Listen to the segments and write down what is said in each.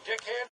dickhead.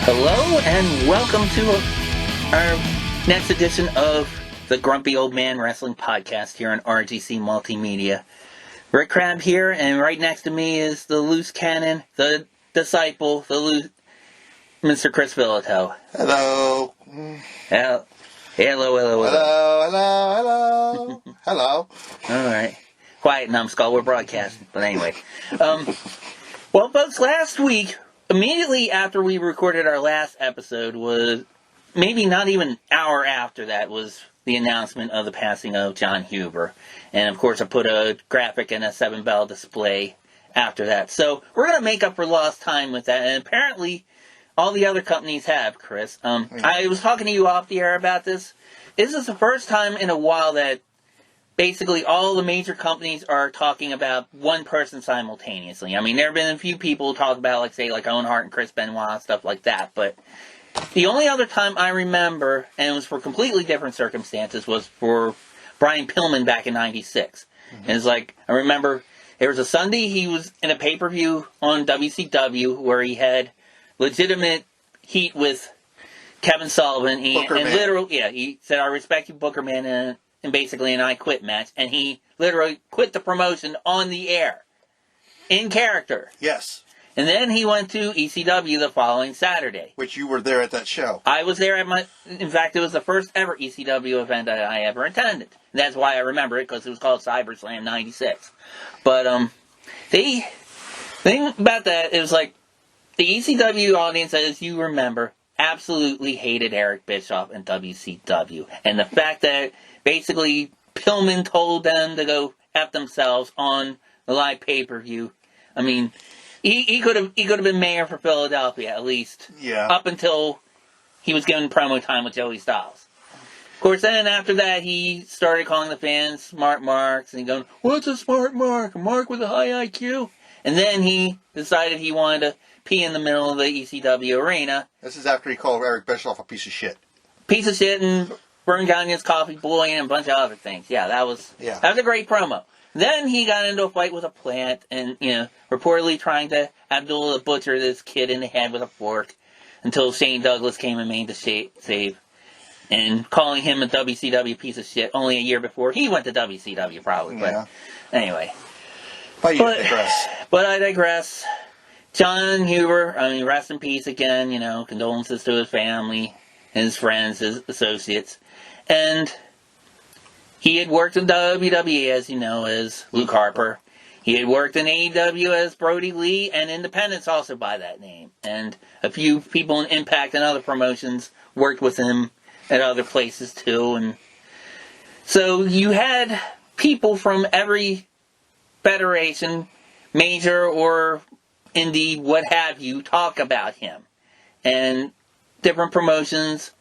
Hello and welcome to our next edition of the Grumpy Old Man Wrestling Podcast here on RGC Multimedia. Rick Crabb here, and right next to me is the loose cannon, the disciple, Mr. Chris Villito. Hello. Hello. Hello. Alright. Quiet, numbskull, we're broadcasting. But anyway. Well, folks, last week, immediately after we recorded our last episode was, maybe not even an hour after that, was the announcement of the passing of John Huber. And of course I put a graphic and a 7-bell display after that. So we're going to make up for lost time with that. And apparently all the other companies have, Chris. I was talking to you off the air about this. This is the first time in a while that basically all the major companies are talking about one person simultaneously. I mean, there have been a few people who talk about, like Owen Hart and Chris Benoit, stuff like that. But the only other time I remember, and it was for completely different circumstances, was for Brian Pillman back in '96. Mm-hmm. And it's like, I remember there was a Sunday he was in a pay-per-view on WCW where he had legitimate heat with Kevin Sullivan. He said, "I respect you, Booker Man," and basically an I Quit match, and he literally quit the promotion on the air, in character. Yes. And then he went to ECW the following Saturday. Which you were there at that show. I was there in fact, it was the first ever ECW event that I ever attended. And that's why I remember it, because it was called CyberSlam 96. But, the thing about that is, the ECW audience, as you remember, absolutely hated Eric Bischoff and WCW. And the fact that basically Pillman told them to go F themselves on the live pay-per-view. I mean, he could have been mayor for Philadelphia, at least. Yeah. Up until he was given promo time with Joey Styles. Of course, then after that, he started calling the fans smart marks, and going, "What's a smart mark? A mark with a high IQ?" And then he decided he wanted to pee in the middle of the ECW arena. This is after he called Eric Bischoff a piece of shit. Piece of shit and burned down his coffee boy and a bunch of other things. Yeah, that was a great promo. Then he got into a fight with a plant and, reportedly trying to Abdullah butcher this kid in the head with a fork until Shane Douglas came and made the save. And calling him a WCW piece of shit only a year before he went to WCW, probably. Yeah. But anyway. But you digress. But I digress. John Huber, rest in peace again, condolences to his family, his friends, his associates. And he had worked in WWE, as you know, as Luke Harper. He had worked in AEW as Brodie Lee, and Independence also by that name. And a few people in Impact and other promotions worked with him at other places too. And so you had people from every federation, major or indie, what have you, talk about him. And different promotions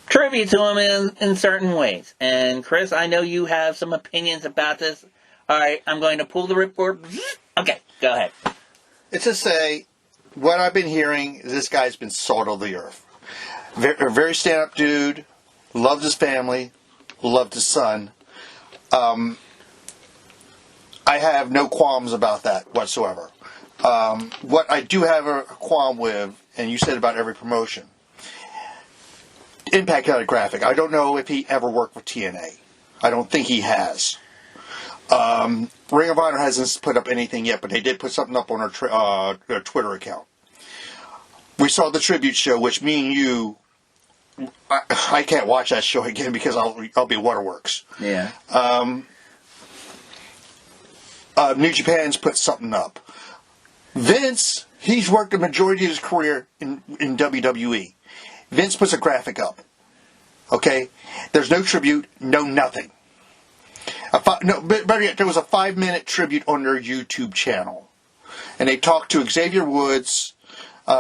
tribute to him in certain ways. And Chris, I know you have some opinions about this. Alright, I'm going to pull the report. Okay, go ahead. It's to say, what I've been hearing is this guy's been salt of the earth. Very stand-up dude, loved his family, loved his son. I have no qualms about that whatsoever. What I do have a qualm with, and you said about every promotion, Impact had a graphic. I don't know if he ever worked with TNA. I don't think he has. Ring of Honor hasn't put up anything yet, but they did put something up on their Twitter account. We saw the tribute show, which me and you I can't watch that show again because I'll be waterworks. Yeah. New Japan's put something up. Vince, he's worked the majority of his career in WWE. Vince puts a graphic up. Okay? There's no tribute, no nothing. Better yet, there was a 5-minute tribute on their YouTube channel. And they talked to Xavier Woods.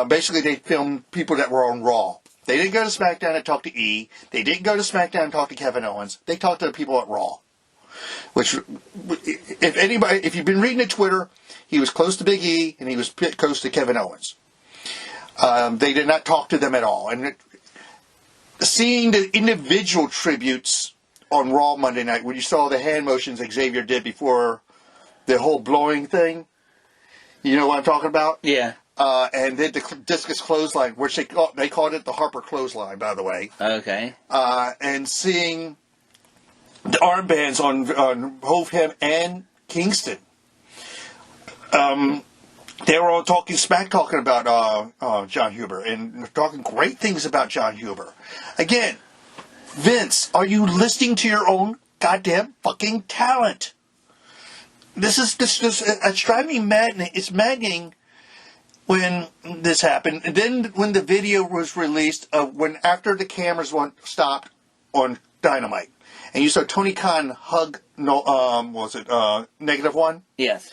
Basically, they filmed people that were on Raw. They didn't go to SmackDown and talk to E. They didn't go to SmackDown and talk to Kevin Owens. They talked to the people at Raw. Which, if you've been reading the Twitter, he was close to Big E and he was close to Kevin Owens. They did not talk to them at all. And seeing the individual tributes on Raw Monday night, when you saw the hand motions Xavier did before the whole blowing thing, you know what I'm talking about? Yeah. And then the discus clothesline, which they called it the Harper clothesline, by the way. Okay. And seeing the armbands on both him and Kingston. They were all talking about John Huber and talking great things about John Huber. Again, Vince, are you listening to your own goddamn fucking talent? This it's driving me mad. It's maddening when this happened. And then when the video was released, after the cameras stopped on Dynamite, and you saw Tony Khan hug Negative One? Yes.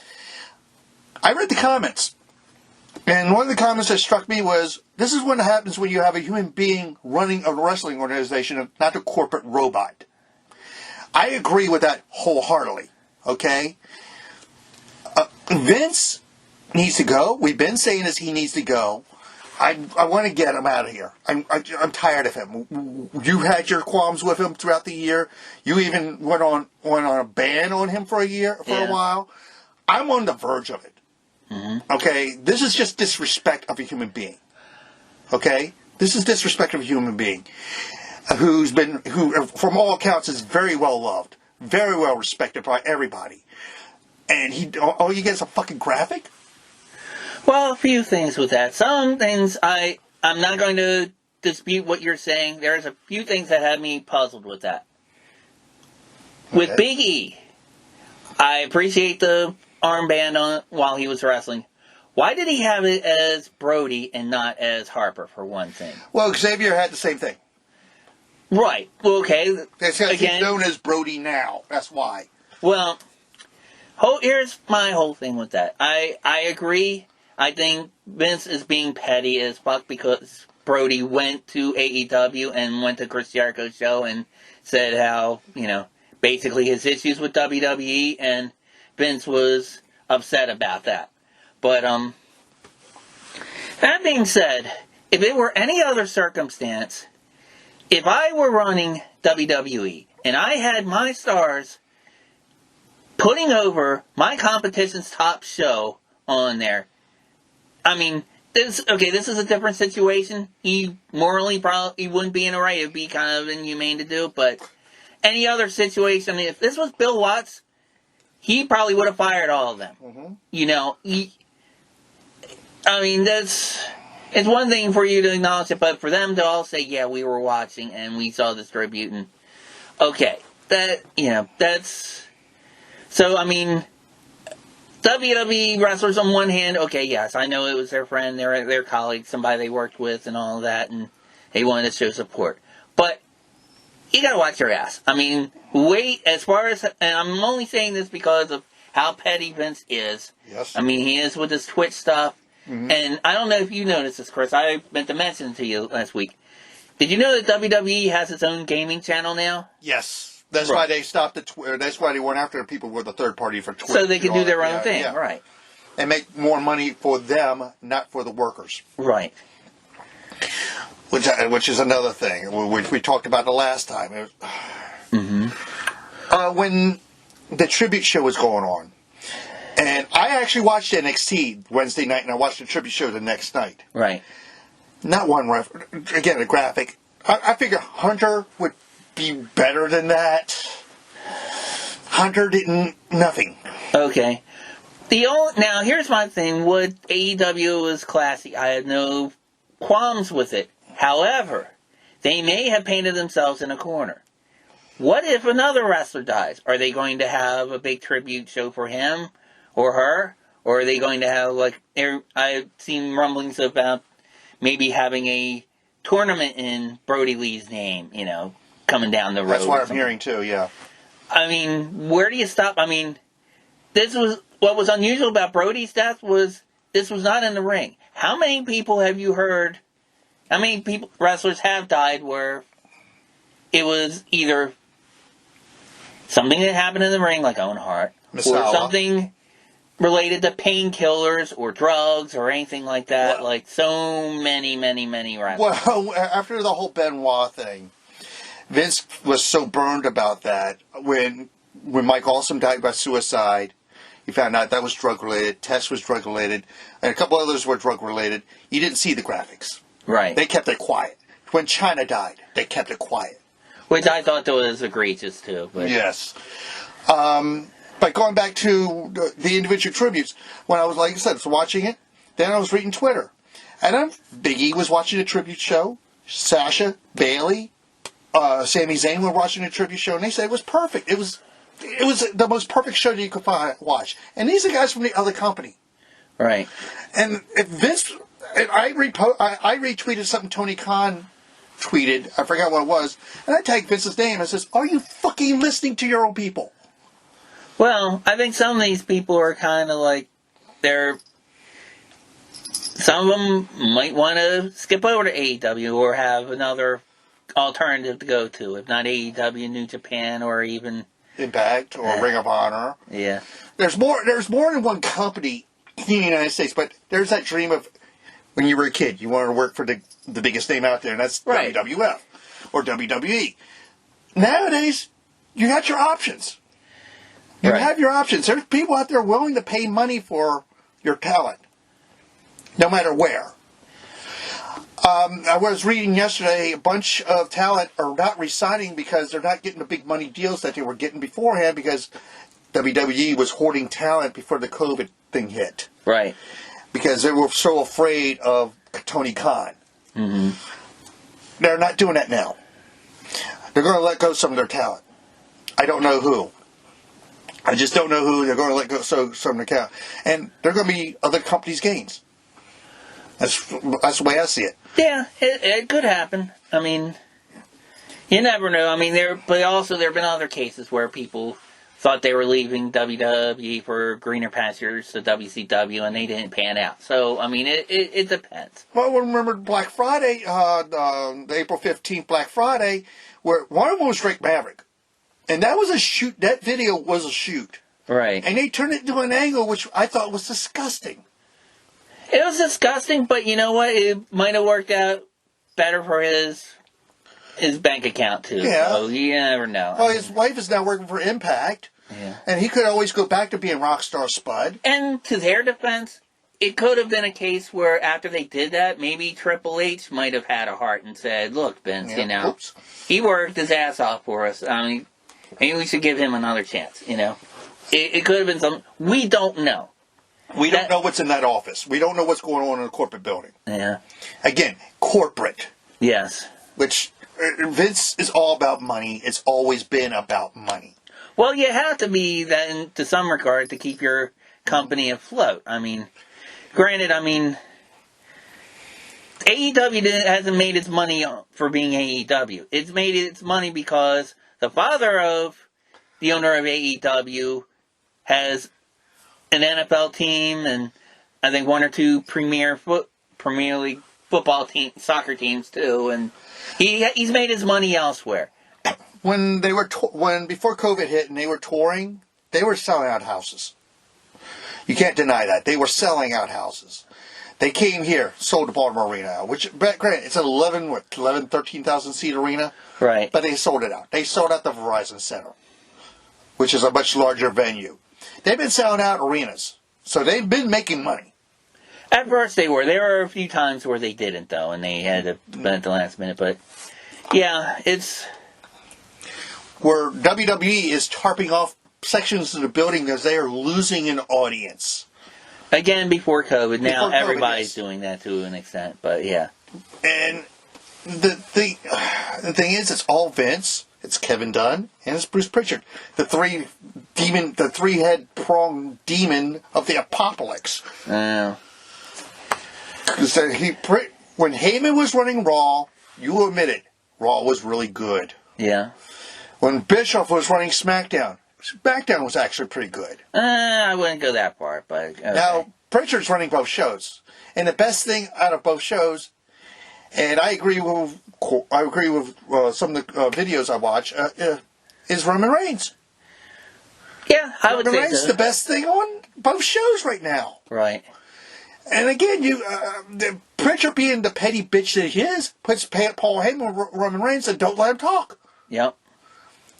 I read the comments. And one of the comments that struck me was, this is what happens when you have a human being running a wrestling organization, not a corporate robot. I agree with that wholeheartedly. Okay? Vince needs to go. We've been saying this, he needs to go. I want to get him out of here. I'm tired of him. You had your qualms with him throughout the year. You even went on a ban on him for a while. I'm on the verge of it. Mm-hmm. Okay? This is just disrespect of a human being. Okay? This is disrespect of a human being who, from all accounts, is very well loved, very well respected by everybody. And all you get is a fucking graphic? Well, a few things with that. Some things I'm not going to dispute what you're saying. There's a few things that had me puzzled with that. Okay. With Big E, I appreciate the armband on while he was wrestling. Why did he have it as Brodie and not as Harper, for one thing? Well, Xavier had the same thing. Right. Well, okay. He's known as Brodie now. That's why. Well, here's my whole thing with that. I agree. I think Vince is being petty as fuck because Brodie went to AEW and went to Chris Jericho's show and said how, basically his issues with WWE, and Vince was upset about that. But, that being said, if it were any other circumstance, if I were running WWE and I had my stars putting over my competition's top show on there, I mean, this is a different situation. He morally probably wouldn't be in a right. It would be kind of inhumane to do, but any other situation, I mean, if this was Bill Watts, he probably would have fired all of them. Mm-hmm. It's one thing for you to acknowledge it, but for them to all say, yeah, we were watching and we saw this tribute, and okay, that's, so, I mean, WWE wrestlers on one hand, okay, yes, I know it was their friend, their colleague, somebody they worked with and all of that, and they wanted to show support. But you gotta watch your ass. I mean, and I'm only saying this because of how petty Vince is. Yes. I mean, he is with his Twitch stuff. Mm-hmm. And I don't know if you noticed this, Chris. I meant to mention it to you last week. Did you know that WWE has its own gaming channel now? Yes. That's right. Why they stopped at Twitter. That's why they went after people with a third party for Twitter. So they can do their own thing, right. And make more money for them, not for the workers. Right. Which is another thing, which we talked about the last time. Mm-hmm. When the tribute show was going on, and I actually watched NXT Wednesday night, and I watched the tribute show the next night. Right. Not one again, a graphic. I figure Hunter would be better than that. Hunter didn't nothing. Okay. Now here's my thing. AEW was classy. I had no qualms with it. However, they may have painted themselves in a corner. What if another wrestler dies? Are they going to have a big tribute show for him or her? Or are they going to have, like, I've seen rumblings about maybe having a tournament in Brodie Lee's name, you know, coming down the road. That's what I'm hearing too, yeah. I mean, where do you stop? I mean, what was unusual about Brodie's death was this was not in the ring. How many people have you heard, how many wrestlers have died where it was either something that happened in the ring, like Owen Hart, or something related to painkillers or drugs or anything like that, like so many wrestlers. Well, after the whole Benoit thing, Vince was so burned about that when Mike Awesome died by suicide. He found out that was drug-related, Tess was drug-related, and a couple others were drug-related. You didn't see the graphics. Right. They kept it quiet. When Chyna died, they kept it quiet. Which I thought that was egregious, too. But. Yes. But going back to the individual tributes, when I was, like I said, watching it, then I was reading Twitter. And Big E was watching a tribute show. Sasha, Bayley, Sami Zayn were watching a tribute show, and they said it was perfect. It was the most perfect show that you could watch. And these are guys from the other company. Right. And if Vince... I retweeted something Tony Khan tweeted. I forgot what it was. And I tagged Vince's name and says, are you fucking listening to your own people? Well, I think some of these people are kind of like, some of them might want to skip over to AEW or have another alternative to go to, if not AEW, New Japan, or even Impact or Ring of Honor. Yeah. There's more than one company in the United States, but there's that dream of when you were a kid, you wanted to work for the biggest name out there, and that's right. WWF or WWE. Nowadays, you got your options. You have your options. There's people out there willing to pay money for your talent, no matter where. I was reading yesterday a bunch of talent are not re-signing because they're not getting the big money deals that they were getting beforehand because WWE was hoarding talent before the COVID thing hit. Right. Because they were so afraid of Tony Khan. Mm-hmm. They're not doing that now. They're going to let go some of their talent. I don't know who. I just don't know who they're going to let go some of their talent. And they're going to be other companies' gains. That's the way I see it. Yeah, it could happen. I mean, you never know. I mean, but also there have been other cases where people thought they were leaving WWE for greener pastures to WCW, and they didn't pan out. So, I mean, it depends. Well, I remember Black Friday, the April 15th Black Friday, where one of them was Drake Maverick. And that was a shoot. That video was a shoot. Right. And they turned it into an angle, which I thought was disgusting. It was disgusting, but you know what? It might have worked out better for his bank account, too. Yeah. So you never know. Well, his wife is now working for Impact. Yeah. And he could always go back to being Rockstar Spud. And to their defense, it could have been a case where after they did that, maybe Triple H might have had a heart and said, look, Vince, he worked his ass off for us. I mean, maybe we should give him another chance, you know. It could have been something. We don't know. We don't know what's in that office. We don't know what's going on in the corporate building. Yeah. Again, corporate. Yes. Which, Vince is all about money. It's always been about money. Well, you have to be then, to some regard, to keep your company afloat. I mean, granted, AEW hasn't made its money for being AEW. It's made its money because the father of the owner of AEW has an NFL team and I think one or two Premier League football soccer teams too, and he's made his money elsewhere. When they were before COVID hit and they were touring, they were selling out houses. You can't deny that. They were selling out houses. They came here, sold the Baltimore Arena, which, granted, it's an 13,000 seat arena. Right. But they sold it out. They sold out the Verizon Center, which is a much larger venue. They've been selling out arenas, so they've been making money. At first they were. There were a few times where they didn't, though, and they had to spend at the last minute. But, yeah, it's... Where WWE is tarping off sections of the building because they are losing an audience. Again, before COVID. Now everybody's doing that to an extent, but yeah. And the thing is, it's all Vince, it's Kevin Dunn, and it's Bruce Pritchard. The three-head pronged demon of the apocalypse. Yeah. So when Heyman was running Raw, you will admit it, Raw was really good. Yeah. When Bischoff was running SmackDown was actually pretty good. I wouldn't go that far, but okay. Now Pritchard's running both shows, and the best thing out of both shows, and I agree with some of the videos I watch, is Roman Reigns. Yeah, I would Roman say Reigns so. is the best thing on both shows right now. Right. And again, the Pritchard being the petty bitch that he is, puts Paul Heyman with Roman Reigns and don't let him talk. Yep.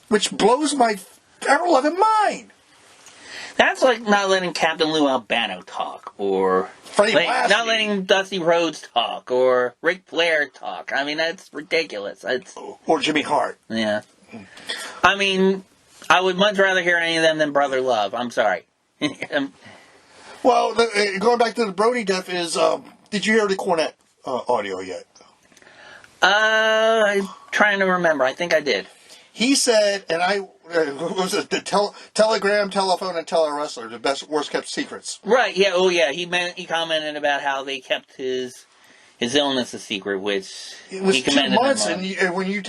Which blows my ever-loving mind. That's like not letting Captain Lou Albano talk, or not letting Dusty Rhodes talk, or Ric Flair talk. I mean, that's ridiculous. Or Jimmy Hart. Yeah. I mean, I would much rather hear any of them than Brother Love. I'm sorry. Well, going back to the Brodie death is, did you hear the Cornette audio yet? I'm trying to remember. I think I did. He said, and was it the Telegram, Telephone, and Tele-Wrestler, the worst kept secrets. Right, yeah, oh yeah, he commented about how they kept his illness a secret, which it was he 2 commended months, them on. and when you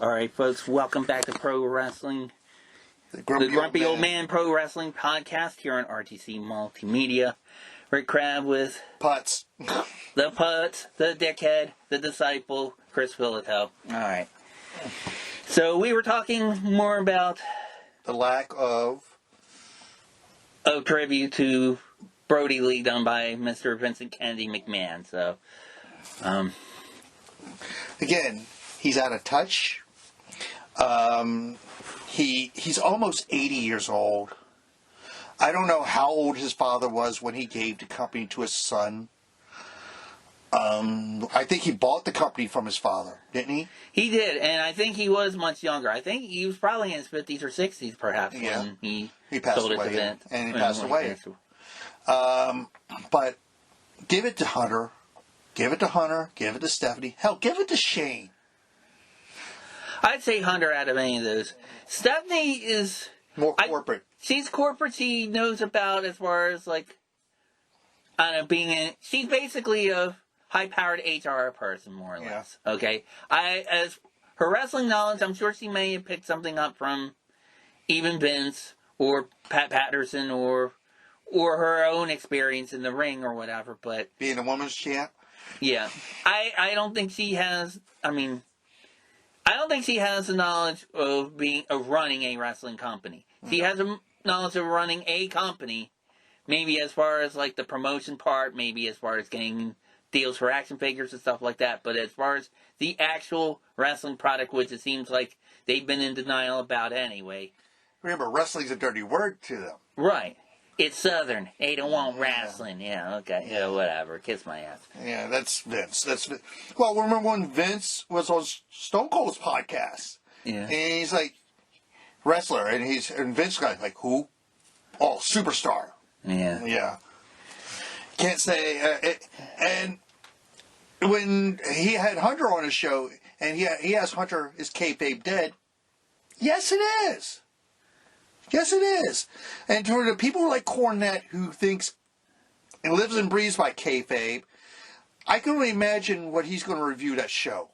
Alright, folks, welcome back to Pro Wrestling, the Grumpy Old Man Pro Wrestling Podcast here on RTC Multimedia. Rick Crabb with Putz. the Putz, the Dickhead, the Disciple, Chris Philito. Alright. So we were talking more about The lack of tribute to Brodie Lee done by Mr. Vincent Kennedy McMahon. So, again, he's out of touch. He's almost 80 years old. I don't know how old his father was when he gave the company to his son. I think he bought the company from his father, didn't he? He did, and I think he was much younger. I think he was probably in his 50s or 60s, perhaps, when he passed sold it away, to Vince. and he passed away. But give it to Hunter. Give it to Hunter. Give it to Stephanie. Hell, give it to Shane. I'd say Hunter out of any of those. Stephanie is more corporate. She's corporate. She knows about as far as like, I don't know, being in. She's basically a high-powered HR person, more or less. Okay, as her wrestling knowledge, I'm sure she may have picked something up from even Vince or Pat Patterson or her own experience in the ring or whatever. But being a women's champ. Yeah, I don't think she has. I mean, I don't think she has the knowledge of running a wrestling company. She has a knowledge of running a company, maybe as far as like the promotion part, maybe as far as getting deals for action figures and stuff like that. But as far as the actual wrestling product, which it seems like they've been in denial about anyway. Remember, wrestling's a dirty word to them. Right. It's Southern. They don't want wrestling. Yeah, okay. Yeah, whatever. Kiss my ass. Yeah, that's Vince. Well, remember when Vince was on Stone Cold's podcast? Yeah. And he's like, wrestler. And Vince guy like, who? Oh, superstar. Yeah. Yeah. Can't say. And when he had Hunter on his show, and he asked Hunter, is kayfabe dead? Yes, it is. Yes, it is. And to the people like Cornette who thinks and lives and breathes by kayfabe, I can only imagine what he's going to review that show.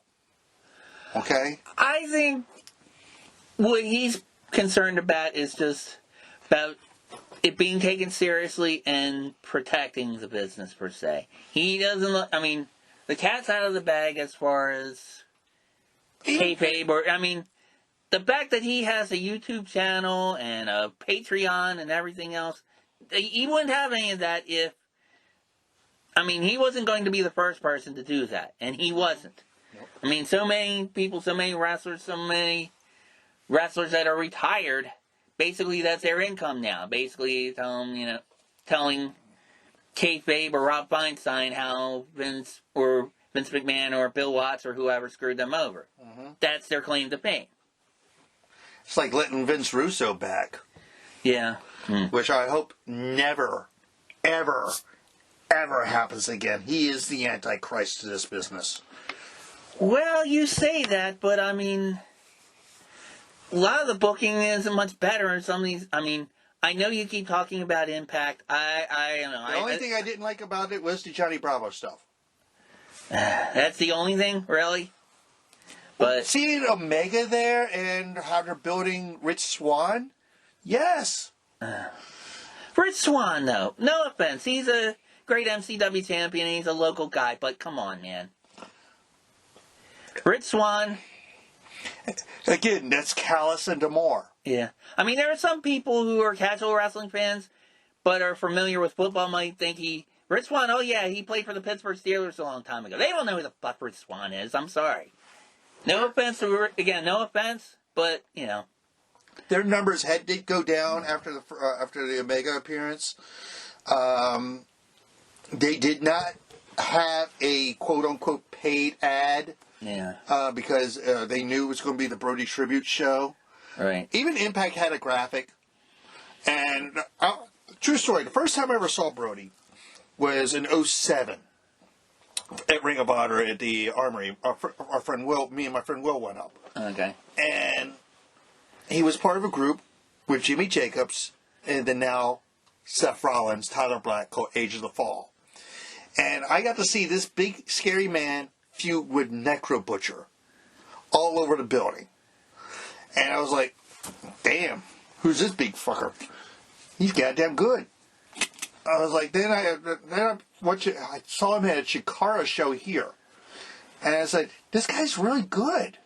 Okay? I think what he's concerned about is just about it being taken seriously and protecting the business per se. He doesn't look. I mean, the cat's out of the bag as far as kayfabe, or I mean, the fact that he has a YouTube channel and a Patreon and everything else, he wouldn't have any of that if. I mean, he wasn't going to be the first person to do that, and he wasn't. Nope. I mean, so many people, so many wrestlers that are retired. Basically, that's their income now. Basically, telling kayfabe or Rob Feinstein how Vince McMahon or Bill Watts or whoever screwed them over. Mm-hmm. That's their claim to fame. It's like letting Vince Russo back. Yeah. Which I hope never, ever, ever happens again. He is the Antichrist to this business. Well, you say that, but I mean, a lot of the booking isn't much better in some of these. I mean, I know you keep talking about Impact. I don't know. The only thing I didn't like about it was the Johnny Bravo stuff. That's the only thing, really? But seeing Omega there and how they're building Rich Swann, yes. Rich Swann, though, no offense, he's a great MCW champion. He's a local guy, but come on, man. Rich Swann. Again, that's Callis and D'Amore. Yeah. I mean, there are some people who are casual wrestling fans, but are familiar with football, might think Rich Swann, oh yeah, he played for the Pittsburgh Steelers a long time ago. They don't know who the fuck Rich Swann is. I'm sorry. No offense, but, Their numbers did go down after the Omega appearance. They did not have a quote-unquote paid ad. Yeah. Because they knew it was going to be the Brodie Tribute show. Right. Even Impact had a graphic. And, true story, the first time I ever saw Brodie was in 2007 at Ring of Honor at the Armory. Our friend Will, me and my friend Will went up. Okay. And he was part of a group with Jimmy Jacobs and then now Seth Rollins, Tyler Black, called Age of the Fall. And I got to see this big, scary man feud with Necro Butcher all over the building. And I was like, damn, who's this big fucker? He's goddamn good. I was like, I saw him at a Chikara show here. And I was like, this guy's really good.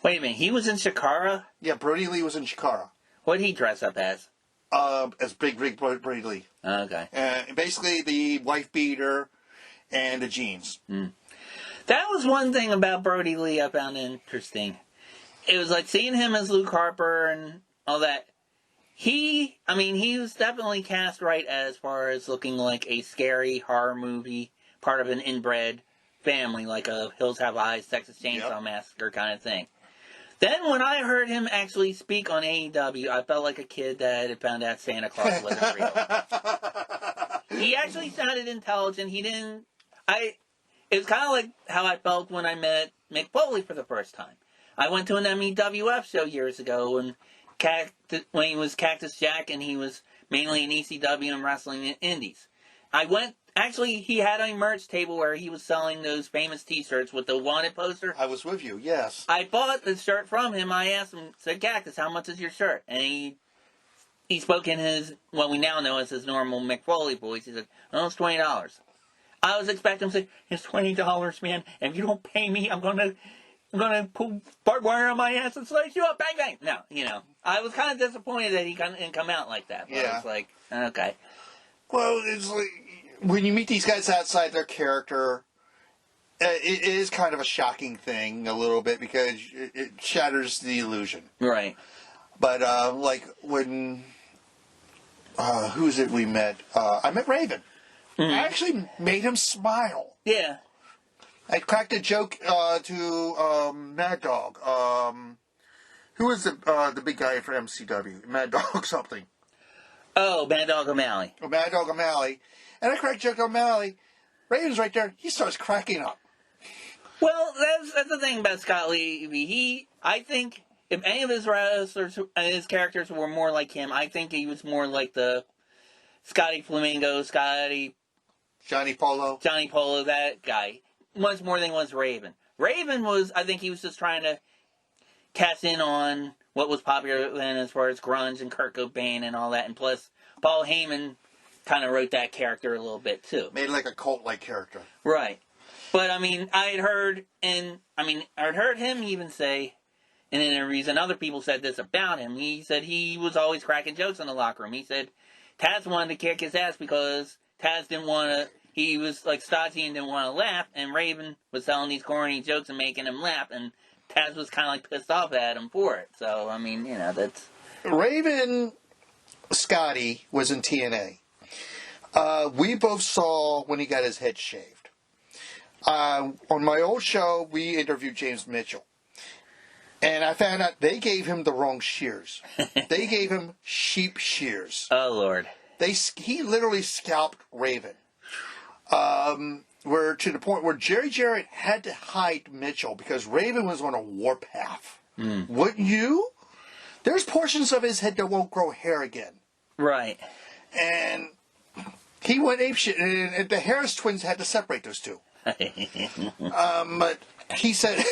Wait a minute, he was in Chikara? Yeah, Brodie Lee was in Chikara. What did he dress up as? As Big Brodie Lee. Okay. Basically the wife beater and the jeans. That was one thing about Brodie Lee I found interesting. It was like seeing him as Luke Harper and all that. He was definitely cast right as far as looking like a scary horror movie, part of an inbred family, like a Hills Have Eyes, Texas Chainsaw Massacre kind of thing. Then when I heard him actually speak on AEW, I felt like a kid that had found out Santa Claus wasn't real. He actually sounded intelligent. It was kind of like how I felt when I met Mick Foley for the first time. I went to an MEWF show years ago when he was Cactus Jack and he was mainly in ECW and wrestling in Indies. He had a merch table where he was selling those famous t-shirts with the wanted poster. I was with you, yes. I bought the shirt from him. I asked him, said, Cactus, how much is your shirt? And he spoke in his, what we now know as his normal Mick Foley voice. He said, oh, it's $20. I was expecting him to say, it's $20, man. And if you don't pay me, I'm gonna pull barbed wire on my ass and slice you up, bang, bang. No, I was kind of disappointed that he didn't come out like that. But I was like, okay. Well, it's like, when you meet these guys outside their character, it is kind of a shocking thing a little bit because it shatters the illusion. Right. But, like, when, who is it we met? I met Raven. Mm-hmm. I actually made him smile. Yeah. I cracked a joke to Mad Dog. Who was the big guy for MCW? Mad Dog something. Oh, Mad Dog O'Malley. Oh, Mad Dog O'Malley. And I cracked a joke to O'Malley. Raven's right there. He starts cracking up. Well, that's the thing about Scott Lee. I think if any of his wrestlers and his characters were more like him, I think he was more like the Scotty Flamingo, Johnny Polo, that guy. Much more than was Raven. Raven was, I think he was just trying to cash in on what was popular then as far as grunge and Kurt Cobain and all that. And plus, Paul Heyman kind of wrote that character a little bit too. Made it like a cult-like character. Right. But, I mean, I'd heard him even say in interviews, and other people said this about him, he said he was always cracking jokes in the locker room. He said Taz wanted to kick his ass because Taz didn't want to, he was like stodgy and didn't want to laugh, and Raven was telling these corny jokes and making him laugh, and Taz was kind of like pissed off at him for it. So, I mean, that's... Raven Scotty was in TNA. We both saw when he got his head shaved. On my old show, we interviewed James Mitchell. And I found out they gave him the wrong shears. They gave him sheep shears. Oh, Lord. He literally scalped Raven. Where to the point where Jerry Jarrett had to hide Mitchell because Raven was on a warpath. Wouldn't you? There's portions of his head that won't grow hair again. Right. And he went apeshit, and the Harris twins had to separate those two. But he said,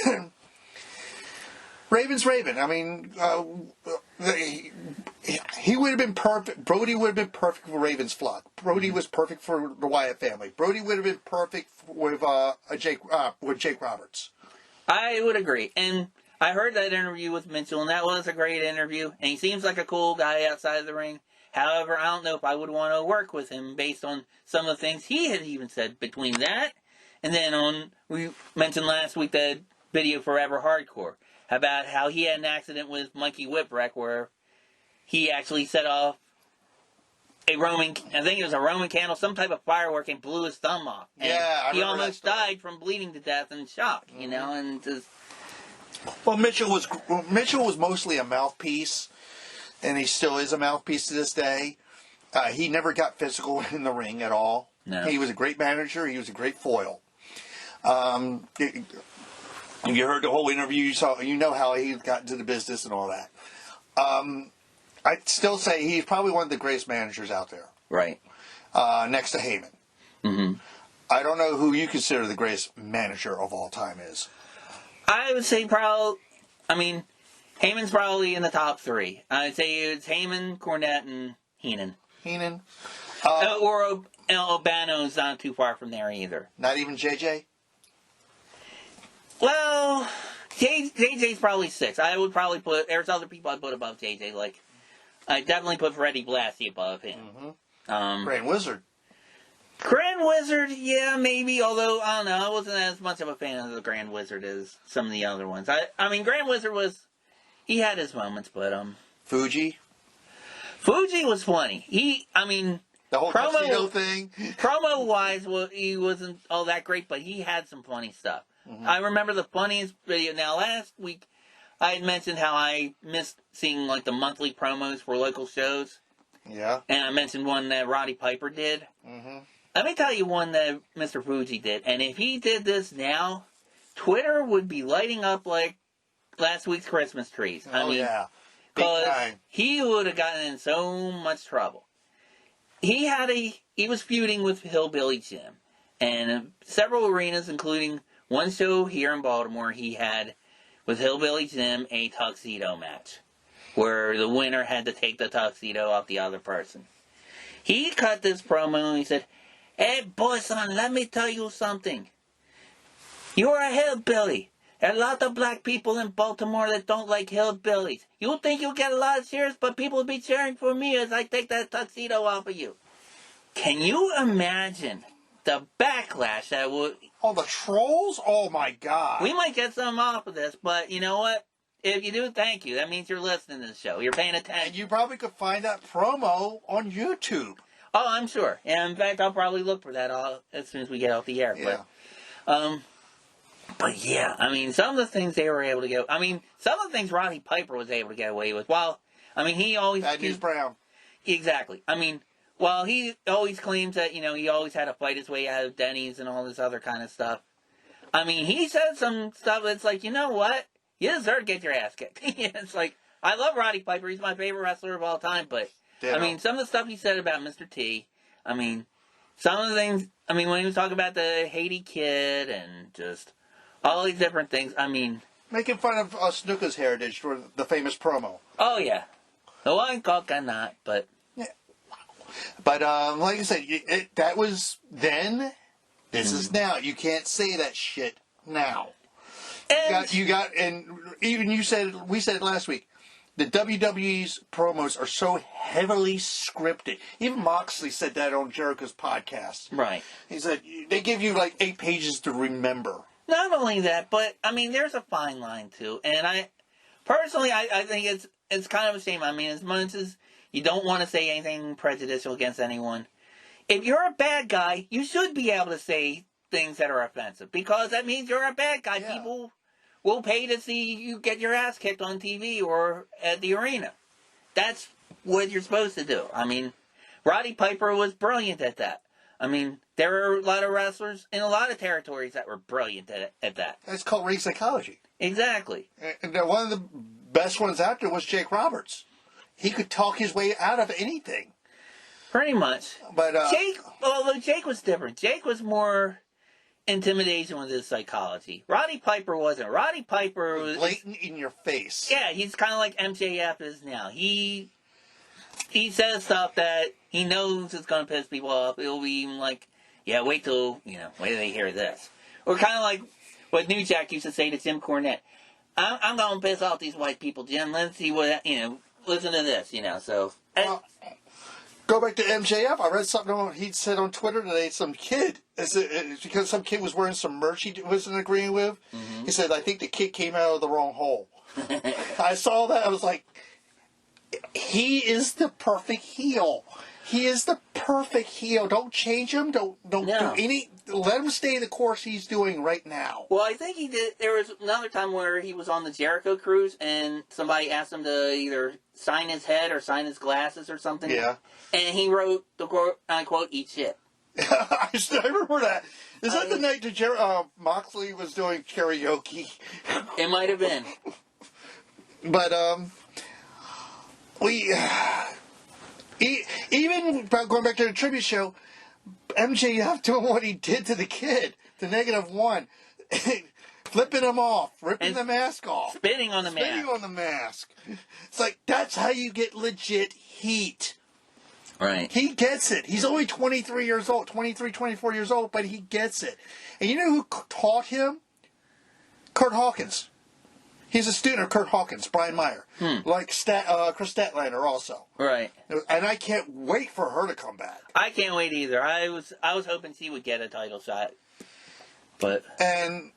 Raven's Raven. I mean, he would have been perfect. Brodie would have been perfect for Raven's flock. Brodie was perfect for the Wyatt family. Brodie would have been perfect with Jake Roberts. I would agree. And I heard that interview with Mitchell, and that was a great interview. And he seems like a cool guy outside of the ring. However, I don't know if I would want to work with him based on some of the things he had even said. Between that and then we mentioned last week that video Forever Hardcore about how he had an accident with Mikey Whipwreck where he actually set off I think it was a Roman candle, some type of firework, and blew his thumb off. And yeah, he almost died from bleeding to death in shock, and just... Well, Mitchell was mostly a mouthpiece, and he still is a mouthpiece to this day. He never got physical in the ring at all. No. He was a great manager. He was a great foil. You heard the whole interview. You know how he got into the business and all that. I'd still say he's probably one of the greatest managers out there. Right. Next to Heyman. Mm-hmm. I don't know who you consider the greatest manager of all time is. I would say Heyman's probably in the top three. I'd say it's Heyman, Cornette, and Heenan. Or Albano's not too far from there either. Not even JJ? Well, JJ's probably 6. I would probably there's other people I'd put above JJ, like, I definitely put Freddie Blassie above him. Mm-hmm. Grand Wizard. Grand Wizard, yeah, maybe, although, I don't know, I wasn't as much of a fan of the Grand Wizard as some of the other ones. I mean, Grand Wizard he had his moments, but, Fuji was funny. the whole tuxedo thing. Promo-wise, he wasn't all that great, but he had some funny stuff. Mm-hmm. I remember the funniest video. Now, last week, I had mentioned how I missed seeing, like, the monthly promos for local shows. Yeah. And I mentioned one that Roddy Piper did. Mm-hmm. Let me tell you one that Mr. Fuji did. And if he did this now, Twitter would be lighting up like last week's Christmas trees. Yeah. Because he would have gotten in so much trouble. He was feuding with Hillbilly Jim. And several arenas, including one show here in Baltimore, he had with Hillbilly Jim a tuxedo match, where the winner had to take the tuxedo off the other person. He cut this promo and he said, "Hey, boy, son, let me tell you something. You're a hillbilly. There are a lot of black people in Baltimore that don't like hillbillies. You think you'll get a lot of cheers, but people will be cheering for me as I take that tuxedo off of you." Can you imagine the backlash that would... Oh, the trolls? Oh, my God. We might get some off of this, but you know what? If you do, thank you. That means you're listening to the show. You're paying attention. And you probably could find that promo on YouTube. Oh, I'm sure. And in fact, I'll probably look for that as soon as we get off the air. Yeah. But yeah, some of the things they were able to get... some of the things Roddy Piper was able to get away with. He always... Bad News Brown. Exactly. While he always claims that, he always had to fight his way out of Denny's and all this other kind of stuff. He said some stuff that's like, you know what? You deserve to get your ass kicked. It's like, I love Roddy Piper. He's my favorite wrestler of all time. But, some of the stuff he said about Mr. T, some of the things, when he was talking about the Haiti kid and just all these different things, making fun of Snuka's heritage for the famous promo. Oh, yeah. The one coconut, but... Yeah. But, like I said, that was then. This is now. You can't say that shit now. And And even we said it last week, the WWE's promos are so heavily scripted. Even Moxley said that on Jericho's podcast. right. He said, they give you like 8 pages to remember. Not only that, but, I mean, there's a fine line, too. And I think it's kind of a shame. I mean, as much as you don't want to say anything prejudicial against anyone, if you're a bad guy, you should be able to say things that are offensive. Because that means you're a bad guy. Yeah. People will pay to see you get your ass kicked on TV or at the arena. That's what you're supposed to do. I mean, Roddy Piper was brilliant at that. I mean, there are a lot of wrestlers in a lot of territories that were brilliant at that. That's called ring psychology. Exactly. And one of the best ones out there was Jake Roberts. He could talk his way out of anything. Pretty much. But although Jake was different. Jake was more intimidation with his psychology. Roddy Piper wasn't. Roddy Piper was blatant in your face. Yeah, he's kind of like MJF is now. He says stuff that he knows is going to piss people off. It'll be even like, yeah, wait till they hear this. Or kind of like what New Jack used to say to Jim Cornette. I'm going to piss off these white people, Jim. Let's see what, listen to this, so. Go back to MJF. I read something he said on Twitter today. Some kid, it's because some kid was wearing some merch he wasn't agreeing with. Mm-hmm. He said, I think the kid came out of the wrong hole. I saw that. I was like, he is the perfect heel. He is the perfect heel. Don't change him. Don't do any. Let him stay the course he's doing right now. Well, I think he did. There was another time where he was on the Jericho cruise, and somebody asked him to either sign his head or sign his glasses or something. Yeah. And he wrote the quote, unquote, "Eat shit." I remember that. Is that the night that Moxley was doing karaoke? It might have been. But even going back to the tribute show, MJF doing what he did to the kid, the -1, flipping him off, ripping the mask off, spitting on the mask. It's like, that's how you get legit heat. Right. He gets it. He's only 23 years old, 23, 24 years old, but he gets it. And you know who taught him? Kurt Hawkins. He's a student of Kurt Hawkins, Brian Meyer. Like Chris Statlander also. Right. And I can't wait for her to come back. I can't wait either. I was hoping she would get a title shot. And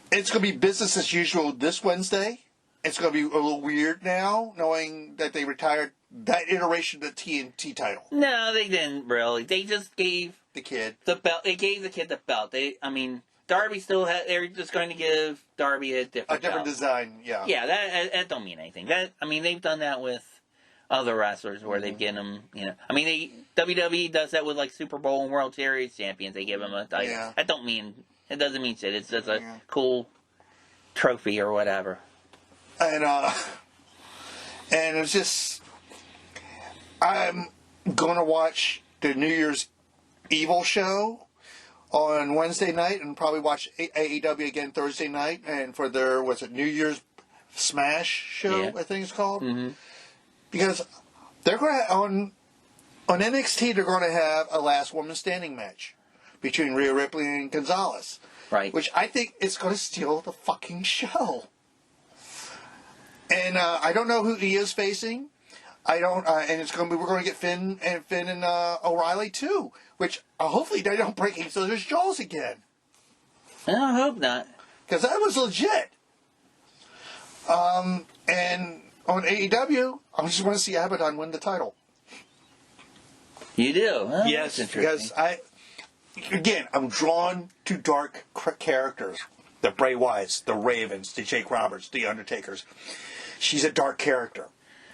it's going to be business as usual this Wednesday. It's going to be a little weird now, knowing that they retired that iteration of the TNT title. No, they didn't really. They just gave the kid the belt. They gave the kid the belt. Darby still had. They're just going to give Darby a different belt. Design. Yeah. Yeah, that don't mean anything. They've done that with other wrestlers where they've given them. WWE does that with like Super Bowl and World Series champions. They give them a title. Yeah. It doesn't mean shit. It's just a cool trophy or whatever. And it's just, I'm going to watch the New Year's Evil show on Wednesday night and probably watch AEW again Thursday night. And for their, New Year's Smash show, I think it's called. Mm-hmm. Because they're going to, on NXT, they're going to have a last woman standing match between Rhea Ripley and Gonzalez. Right. Which I think is going to steal the fucking show. And I don't know who he is facing. And it's going to be, we're going to get Finn and O'Reilly too, which hopefully they don't break each other's jaws again. I hope not, because that was legit. And on AEW, I just want to see Abaddon win the title. You do? Huh? Yes, because I'm drawn to dark characters. The Bray Wyatts, the Ravens, the Jake Roberts, the Undertakers. She's a dark character.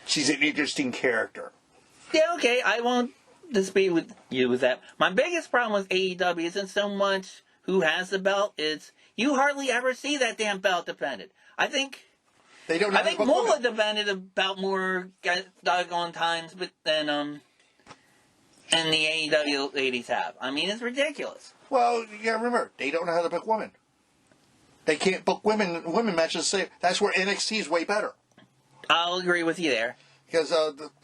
She's an interesting character. Yeah, okay. I won't dispute with you with that. My biggest problem with AEW isn't so much who has the belt. It's you hardly ever see that damn belt defended. I think Moolah defended the belt more doggone times than the AEW ladies have. I mean, it's ridiculous. Well, you gotta remember, they don't know how to book women. they can't book women matches. That's where NXT is way better. I'll agree with you there. Because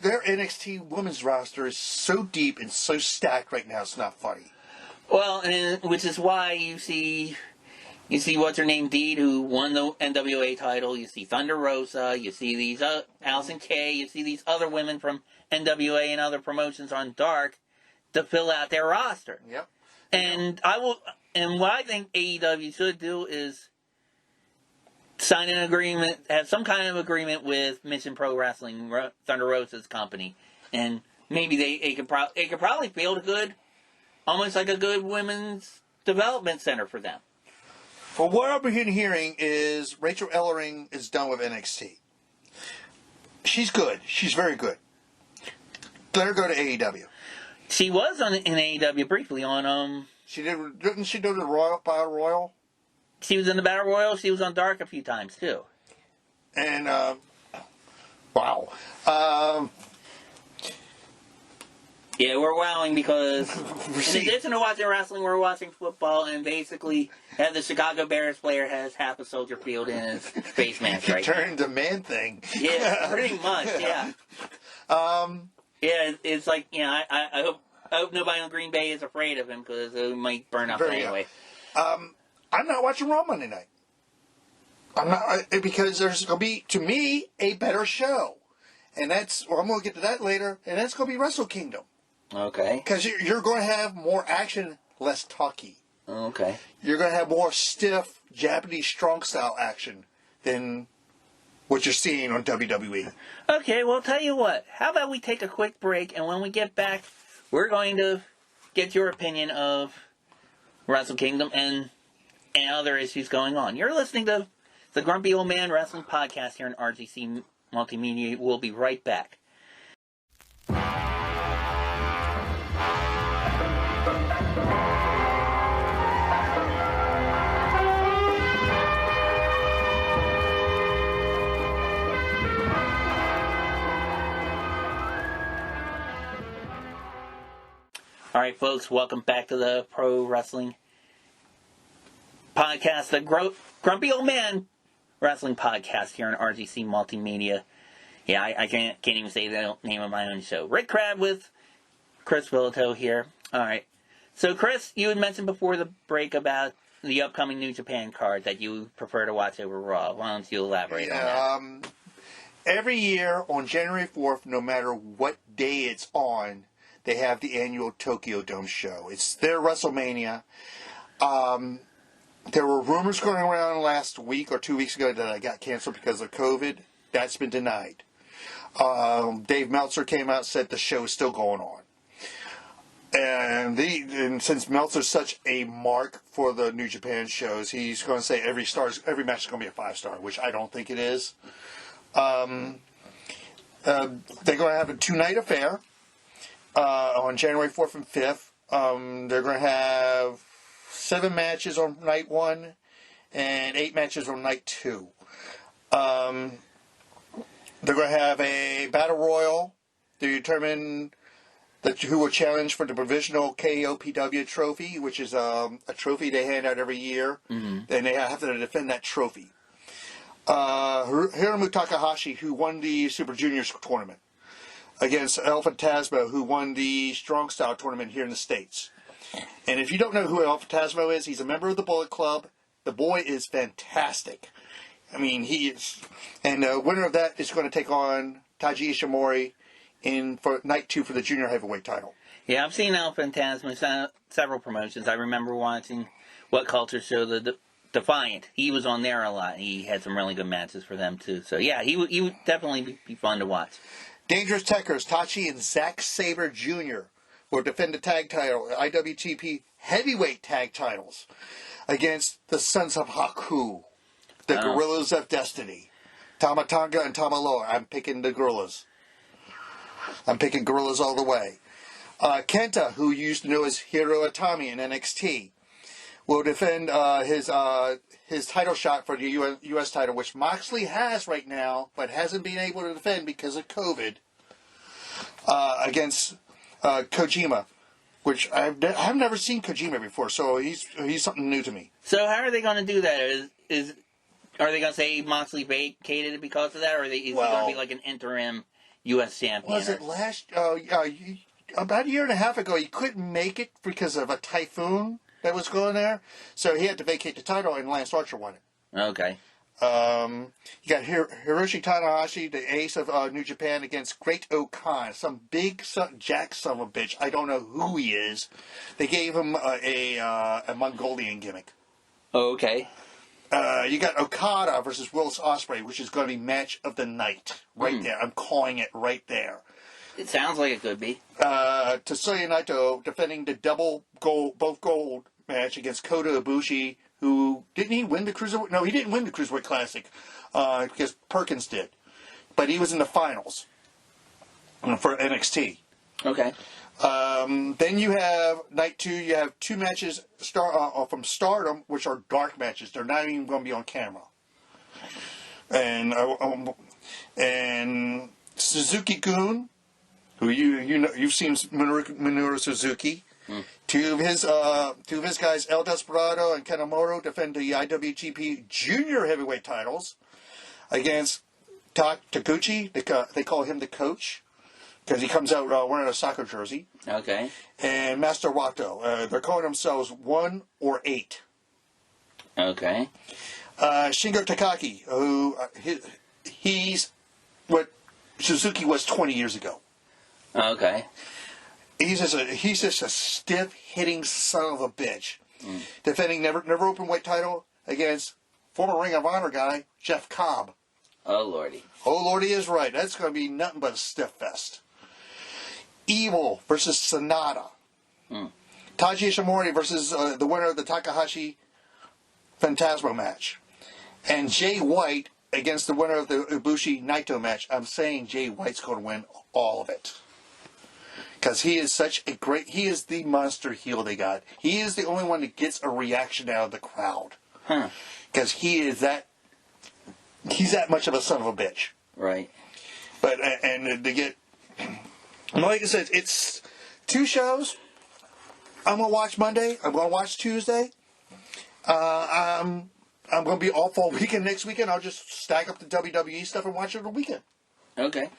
their NXT women's roster is so deep and so stacked right now, it's not funny. Well, which is why you see what's her name, Deed, who won the NWA title. You see Thunder Rosa. You see these Allison Kay. You see these other women from NWA and other promotions on Dark to fill out their roster. Yep. And what I think AEW should do is sign an agreement, have some kind of agreement with Mission Pro Wrestling, Thunder Rosa's company, and maybe it could probably build almost like a good women's development center for them. Well, what I've been hearing is Rachel Ellering is done with NXT. She's good. She's very good. Let her go to AEW. She was in AEW briefly on Didn't she do the Battle Royal? She was in the Battle Royal. She was on Dark a few times too. And wow. Yeah, we're wowing because in addition to watching wrestling, we're watching football, and basically the Chicago Bears player has half a Soldier Field in his face mask right now. Turned the man thing. Yeah, pretty much, yeah. Yeah, it's like, I hope nobody on Green Bay is afraid of him because he might burn up anyway. I'm not watching Raw Monday night. I'm not, because there's going to be, to me, a better show. And I'm going to get to that later, and that's going to be Wrestle Kingdom. Okay. Because you're going to have more action, less talky. Okay. You're going to have more stiff, Japanese strong style action than what you're seeing on WWE. Okay, well, tell you what. How about we take a quick break, and when we get back, we're going to get your opinion of Wrestle Kingdom and other issues going on. You're listening to the Grumpy Old Man Wrestling Podcast here on RGC Multimedia. We'll be right back. All right, folks, welcome back to the Pro Wrestling Podcast, the Grumpy Old Man Wrestling Podcast here on RGC Multimedia. Yeah, I can't even say the name of my own show. Rick Crab with Chris Villito here. All right. So, Chris, you had mentioned before the break about the upcoming New Japan card that you prefer to watch over Raw. Why don't you elaborate on that? Every year on January 4th, no matter what day it's on, they have the annual Tokyo Dome show. It's their WrestleMania. There were rumors going around last week or 2 weeks ago that I got canceled because of COVID. That's been denied. Dave Meltzer came out and said the show is still going on. And since Meltzer's such a mark for the New Japan shows, he's going to say every match is going to be a 5-star, which I don't think it is. They're going to have a 2-night affair on January 4th and 5th. They're going to have 7 matches on night 1 and 8 matches on night 2. They're going to have a battle royal to determine who will challenge for the provisional KOPW trophy, which is a trophy they hand out every year, and they have to defend that trophy. Hiromu Takahashi, who won the Super Juniors tournament, against El Fantasma, who won the Strong Style tournament here in the States. And if you don't know who El Fantasma is, he's a member of the Bullet Club. The boy is fantastic. I mean, he is. And the winner of that is going to take on Taiji Ishimori for night 2 for the junior heavyweight title. Yeah, I've seen El Fantasma several promotions. I remember watching What Culture Show, the Defiant. He was on there a lot. He had some really good matches for them, too. So, yeah, he would definitely be fun to watch. Dangerous Techers, Tachi and Zack Sabre Jr. will defend the tag title, IWTP heavyweight tag titles, against the Sons of Haku, the Gorillas of Destiny. Tamatanga and Tamaloa. I'm picking the Gorillas. I'm picking Gorillas all the way. Kenta, who you used to know as Hiro Itami in NXT, will defend his title shot for the U.S. title, which Moxley has right now, but hasn't been able to defend because of COVID, against Kojima, which I've never seen Kojima before, so he's something new to me. So how are they going to do that? Are they going to say Moxley vacated it because of that, or is he going to be like an interim U.S. champion? Was it about a year and a half ago? He couldn't make it because of a typhoon that was going there, so he had to vacate the title, and Lance Archer won it. Okay. You got Hiroshi Tanahashi, the ace of New Japan, against Great Okan, some big jack son of a bitch. I don't know who he is. They gave him a Mongolian gimmick. Oh, okay. You got Okada versus Will Ospreay, which is going to be match of the night. Right there. I'm calling it right there. It sounds like it could be. Tetsuya Naito defending the both gold match against Kota Ibushi, who didn't he win the Cruiserweight? No, he didn't win the Cruiserweight Classic because Perkins did. But he was in the finals for NXT. Okay. Then you have night 2. You have 2 matches from Stardom, which are dark matches. They're not even going to be on camera. And Suzuki-gun, who you've seen Minoru Suzuki. Two of his guys, El Desperado and Kanemoto, defend the IWGP Junior Heavyweight titles against Taguchi. They call him the coach because he comes out wearing a soccer jersey. Okay. And Master Wato. They're calling themselves 1 or 8. Okay. Shingo Takagi, who he's what Suzuki was 20 years ago. Okay. He's just a stiff hitting son of a bitch. Defending never open weight title against former Ring of Honor guy Jeff Cobb. Oh lordy. Oh lordy is right. That's going to be nothing but a stiff fest. Evil versus Sonata. Taiji Ishimori versus the winner of the Takahashi Phantasmo match. And Jay White against the winner of the Ibushi Naito match. I'm saying Jay White's going to win all of it. Because he is he is the monster heel they got. He is the only one that gets a reaction out of the crowd. Because he's that much of a son of a bitch. Right. But, and they get, like I said, it's 2 shows. I'm going to watch Monday. I'm going to watch Tuesday. I'm going to be off all weekend next weekend. I'll just stack up the WWE stuff and watch it on the weekend. Okay.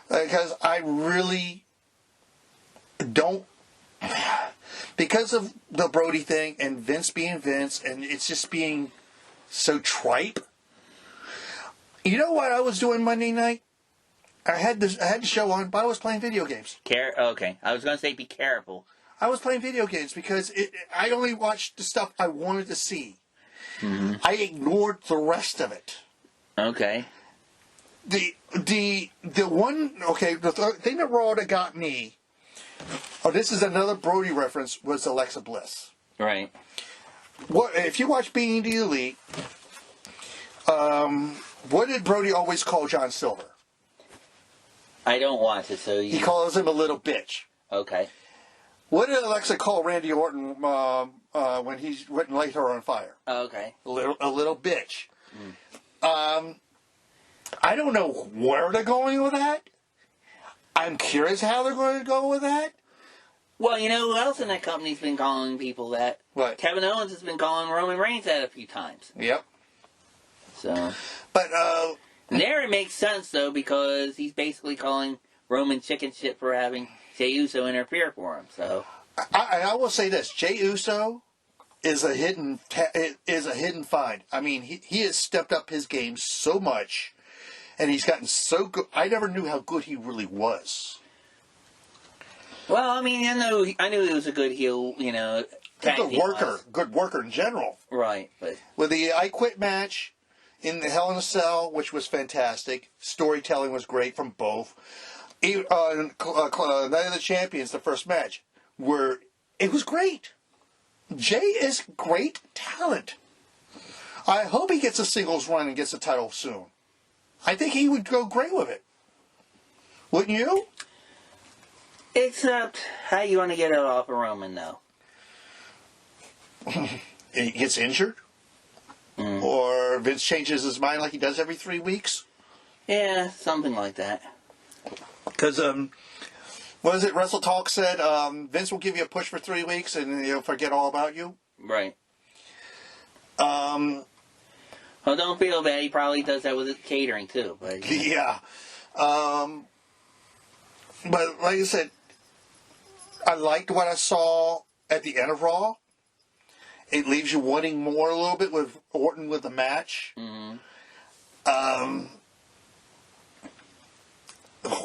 Because I really don't, because of the Brodie thing and Vince being Vince and it's just being so tripe. You know what I was doing Monday night? I had the show on, but I was playing video games. Okay. I was going to say be careful. I was playing video games because I only watched the stuff I wanted to see. I ignored the rest of it. Okay. The thing that Raw that got me. Oh, this is another Brodie reference. Was Alexa Bliss? Right. What if you watch Being the Elite? What did Brodie always call John Silver? I don't watch it, so he calls him a little bitch. Okay. What did Alexa call Randy Orton when he went and light her on fire? Okay. A little bitch. I don't know where they're going with that. I'm curious how they're going to go with that. Well, you know who else in that company's been calling people that? What? Kevin Owens has been calling Roman Reigns that a few times. Yep. So. But, there it makes sense, though, because he's basically calling Roman chicken shit for having Jey Uso interfere for him, so. I will say this. Jey Uso is a hidden find. I mean, he has stepped up his game so much, and he's gotten so good. I never knew how good he really was. Well, I mean, I knew he was a good heel, you know. Good worker in general. Right, but with the I Quit match in the Hell in a Cell, which was fantastic. Storytelling was great from both. Night of the Champions, the first match, where it was great. Jay is great talent. I hope he gets a singles run and gets a title soon. I think he would go great with it. Wouldn't you? Except, how you want to get it off of Roman, though? He gets injured? Or Vince changes his mind like he does every 3 weeks? Yeah, something like that. Because, what is it, Wrestle Talk said, Vince will give you a push for 3 weeks and he'll forget all about you? Right. Well, don't feel bad. He probably does that with his catering, too. But Yeah. But like I said, I liked what I saw at the end of Raw. It leaves you wanting more a little bit with Orton with the match. Mm-hmm.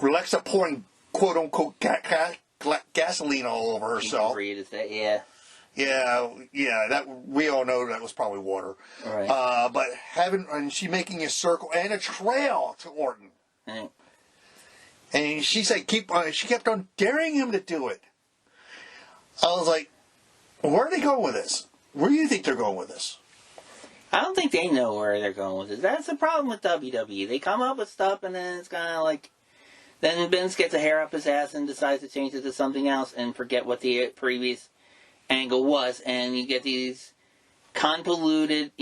Alexa pouring quote-unquote gasoline all over herself. For you to say, yeah. Yeah, that we all know that was probably water. Right. But and she making a circle and a trail to Orton. Right. And she said, she kept on daring him to do it. I was like, where are they going with this? Where do you think they're going with this? I don't think they know where they're going with this. That's the problem with WWE. They come up with stuff and then it's kind of like... Then Vince gets a hair up his ass and decides to change it to something else and forget what the previous angle was. And you get these convoluted,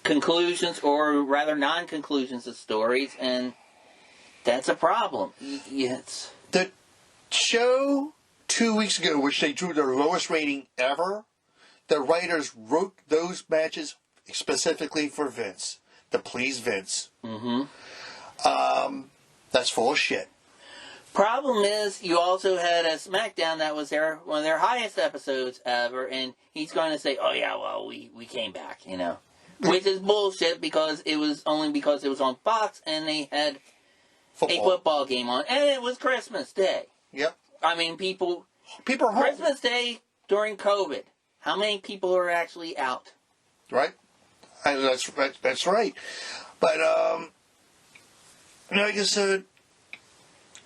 conclusions or rather non-conclusions of stories. And that's a problem. Yes. The show 2 weeks ago, which they drew their lowest rating ever, the writers wrote those matches specifically for Vince, to please Vince. Mm-hmm. That's full of shit. Problem is, you also had a SmackDown that was one of their highest episodes ever, and he's going to say, "Oh yeah, well we came back," which is bullshit because it was on Fox and they had a football game on, and it was Christmas Day. Yep. I mean, people are home. Christmas Day during COVID. How many people are actually out? Right. That's right. But like I said,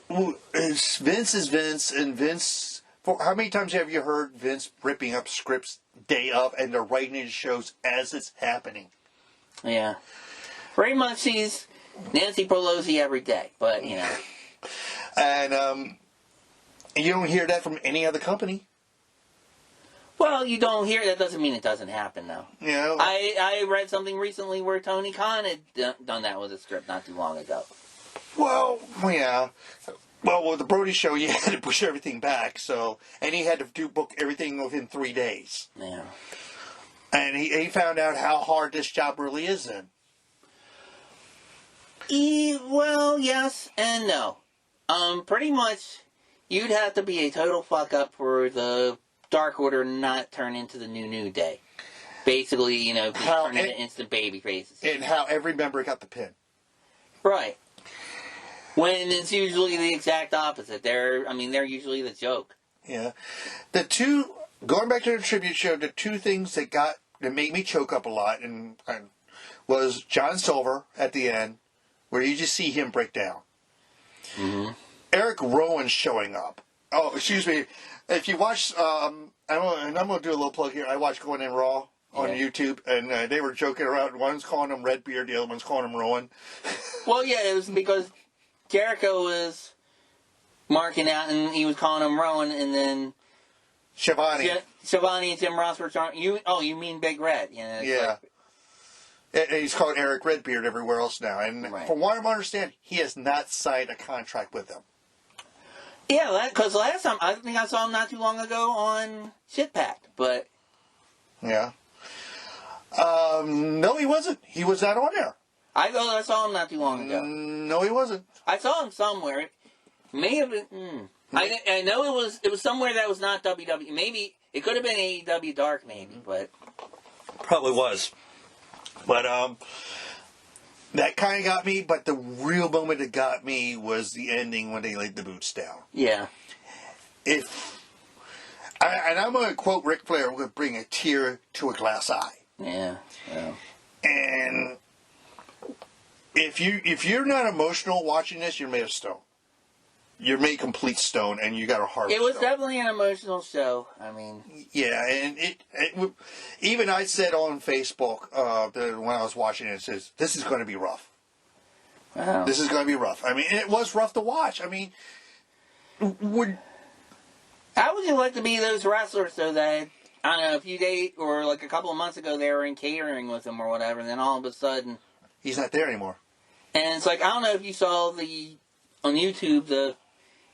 Vince is Vince, and Vince. How many times have you heard Vince ripping up scripts day of, and they're writing in shows as it's happening? Yeah. Pretty much he's Nancy Pelosi every day, but And you don't hear that from any other company. Well, you don't hear that doesn't mean it doesn't happen, though. Yeah. I read something recently where Tony Khan had done that with a script not too long ago. Well, yeah. Well, with the Brodie show, you had to push everything back, and he had to book everything within 3 days. Yeah. And he found out how hard this job really is then. Well, yes and no. Pretty much, you'd have to be a total fuck up for the Dark Order not turn into the New Day. Basically, turn into instant baby faces. And how every member got the pin. Right. When it's usually the exact opposite. They're usually the joke. Yeah. Going back to the tribute show, the two things that made me choke up a lot and was John Silver at the end, where you just see him break down. Mm-hmm. Eric Rowan showing up. Oh, excuse me. If you watch, I'm going to do a little plug here. I watched Going In Raw on YouTube, and they were joking around. One's calling him Redbeard, the other one's calling him Rowan. Well, yeah, it was because Jericho was marking out, and he was calling him Rowan, and then Shivani and Jim Ross were trying. You mean Big Red? Yeah. He's called Eric Redbeard everywhere else now, and from what I understand, he has not signed a contract with them. Yeah, because last time I think I saw him not too long ago on Shit Packed, but yeah. No, he wasn't. He was not on there. I thought I saw him not too long ago. No, he wasn't. I saw him somewhere. It may have been. I know it was somewhere that was not WWE. Maybe it could have been AEW Dark, maybe, but probably was. But that kind of got me. But the real moment that got me was the ending when they laid the boots down. Yeah. And I'm going to quote Ric Flair: "Would bring a tear to a glass eye." Yeah. And if you're not emotional watching this, you're made of stone. You're made complete stone, and you got a heart. It was definitely an emotional show. I mean, yeah, and it even I said on Facebook when I was watching it says this is going to be rough. Wow. This is going to be rough. I mean, it was rough to watch. I mean, how would you like to be those wrestlers though that I don't know, a few days or like a couple of months ago they were in catering with him or whatever, and then all of a sudden he's not there anymore. And it's like I don't know if you saw on YouTube the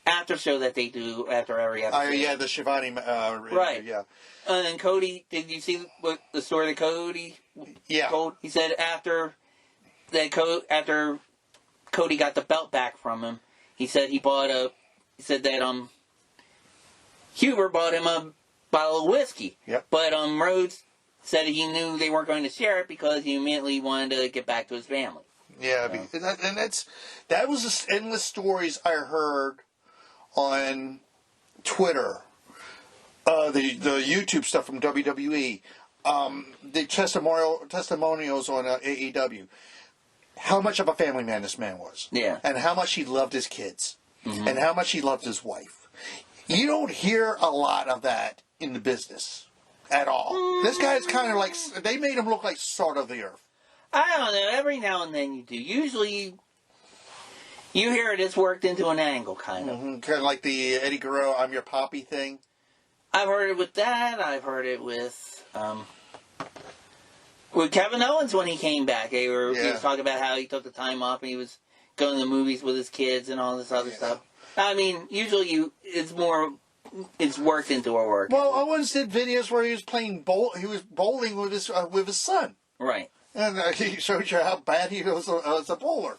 after show that they do after every episode. Yeah, the Shivani. Right. Yeah. And then Cody, did you see what the story that Cody told? He said after Cody got the belt back from him, he said that Huber bought him a bottle of whiskey. Yep. But Rhodes said he knew they weren't going to share it because he immediately wanted to get back to his family. Yeah, that was the endless stories I heard on Twitter, the YouTube stuff from WWE, the testimonials on AEW. How much of a family man this man was, and how much he loved his kids, and how much he loved his wife. You don't hear a lot of that in the business at all. This guy's kind of like, they made him look like salt of the earth. I don't know. Every now and then you do. Usually, you hear it is worked into an angle, kind of. Kind of like the Eddie Guerrero, "I'm your poppy" thing. I've heard it with that. I've heard it with Kevin Owens when he came back. He was talking about how he took the time off and he was going to the movies with his kids and all this other stuff. I mean, usually it's worked into a work. Well, Owens did videos where he was playing he was bowling with his son. Right. And he showed you how bad he was as a bowler.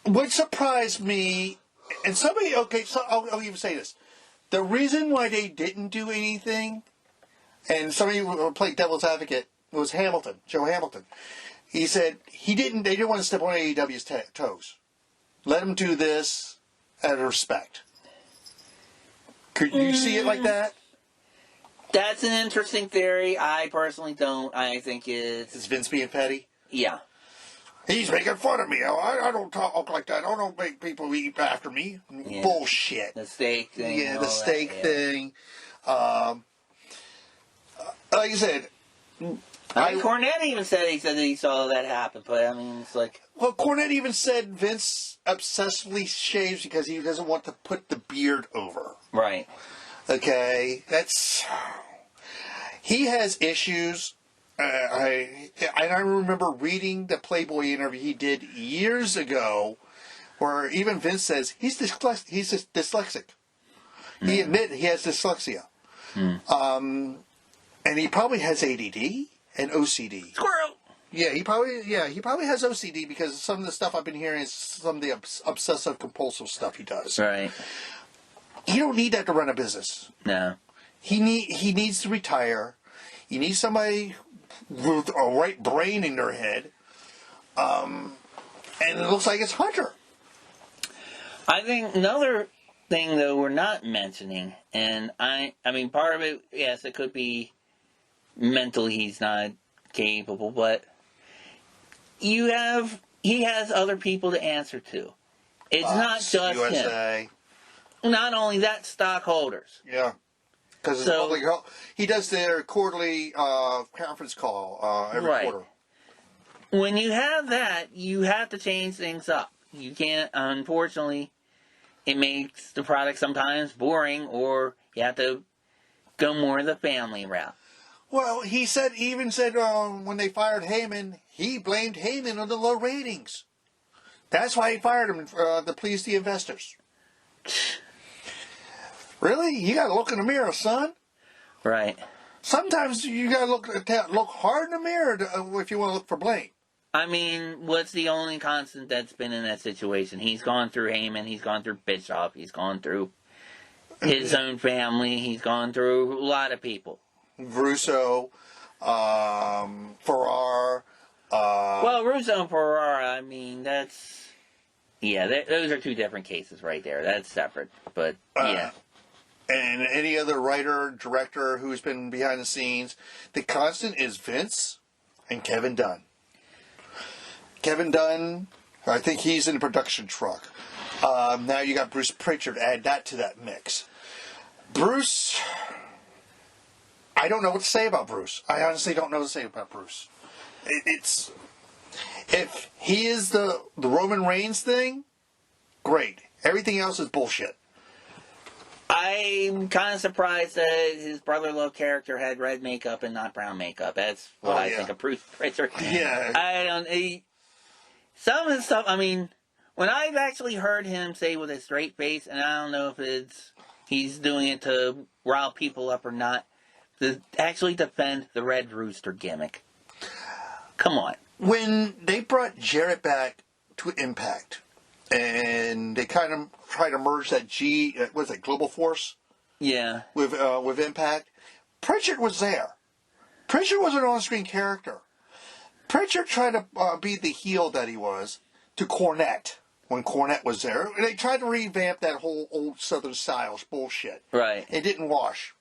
What surprised me, and somebody, so I'll even say this. The reason why they didn't do anything, and somebody who played devil's advocate, was Joe Hamilton. He said they didn't want to step on AEW's toes. Let them do this out of respect. Could you see it like that? That's an interesting theory. I personally don't. I think Is Vince being petty? Yeah. He's making fun of me. I don't talk like that. I don't make people eat after me. Yeah. Bullshit. The steak thing. Yeah, the steak thing. Like I said... Cornette even said that he saw that happen, but I mean, it's like... Well, Cornette even said Vince obsessively shaves because he doesn't want to put the beard over. Right. Okay, he has issues. I remember reading the Playboy interview he did years ago, where even Vince says he's dyslexic. He admitted he has dyslexia, and he probably has ADD and OCD. Squirrel. Yeah, he probably has OCD because some of the stuff I've been hearing is some of the obsessive compulsive stuff he does. Right. You don't need that to run a business. No. He needs to retire. You need somebody with a right brain in their head. And it looks like it's Hunter. I think another thing, though, we're not mentioning, and I mean, part of it, yes, it could be mentally he's not capable, but he has other people to answer to. It's not just USA. him. Not only that, stockholders. Yeah. Because he does their quarterly conference call every quarter. When you have that, you have to change things up. You can't, unfortunately, it makes the product sometimes boring, or you have to go more the family route. Well, he even said when they fired Heyman, he blamed Heyman on the low ratings. That's why he fired him, to please the investors. Really? You got to look in the mirror, son. Right. Sometimes you got to look hard in the mirror if you want to look for blame. I mean, what's the only constant that's been in that situation? He's gone through Heyman. He's gone through Bischoff. He's gone through his own family. He's gone through a lot of people. Russo, Ferrar. Well, Russo and Ferrar, I mean, that's... Yeah, those are two different cases right there. That's separate, but yeah. And any other writer, director who's been behind the scenes, the constant is Vince and Kevin Dunn. Kevin Dunn, I think he's in the production truck. Now you got Bruce Pritchard. Add that to that mix. Bruce, I don't know what to say about Bruce. I honestly don't know what to say about Bruce. If he is the Roman Reigns thing, great. Everything else is bullshit. I'm kind of surprised that his brother-in-law character had red makeup and not brown makeup. That's what I think of Bruce Pritchard. Yeah. Some of the stuff, I mean, when I've actually heard him say with a straight face, and I don't know if he's doing it to rile people up or not, to actually defend the Red Rooster gimmick. Come on. When they brought Jarrett back to Impact, and they kind of tried to merge that Global Force? Yeah. With Impact, Pritchard was there. Pritchard was an on-screen character. Pritchard tried to be the heel that he was to Cornette when Cornette was there. They tried to revamp that whole old Southern Styles bullshit. Right. It didn't wash.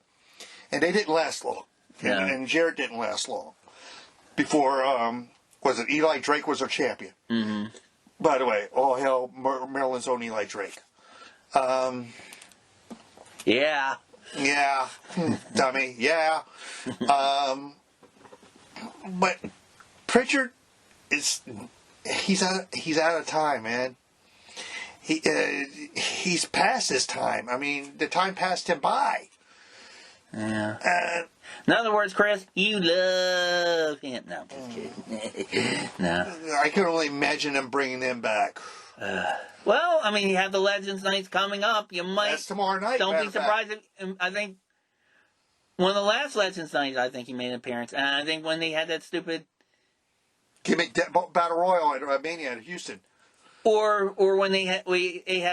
And they didn't last long. No. And Jarrett didn't last long. Before, was it Eli Drake was our champion? Mm-hmm. By the way, all hell, Maryland's own Eli Drake. Yeah. Yeah. Dummy. Yeah. But Pritchard he's out of time, man. He's past his time. I mean, the time passed him by. Yeah. In other words, Chris, you love him. No, I'm just kidding. No. I can only imagine them bringing him back. Well, I mean, you have the Legends Nights coming up. You might. That's tomorrow night. Don't be surprised if, I think, one of the last Legends Nights, I think he made an appearance. And I think when they had that stupid Gimmick Battle Royal at Mania in Houston. Or when they had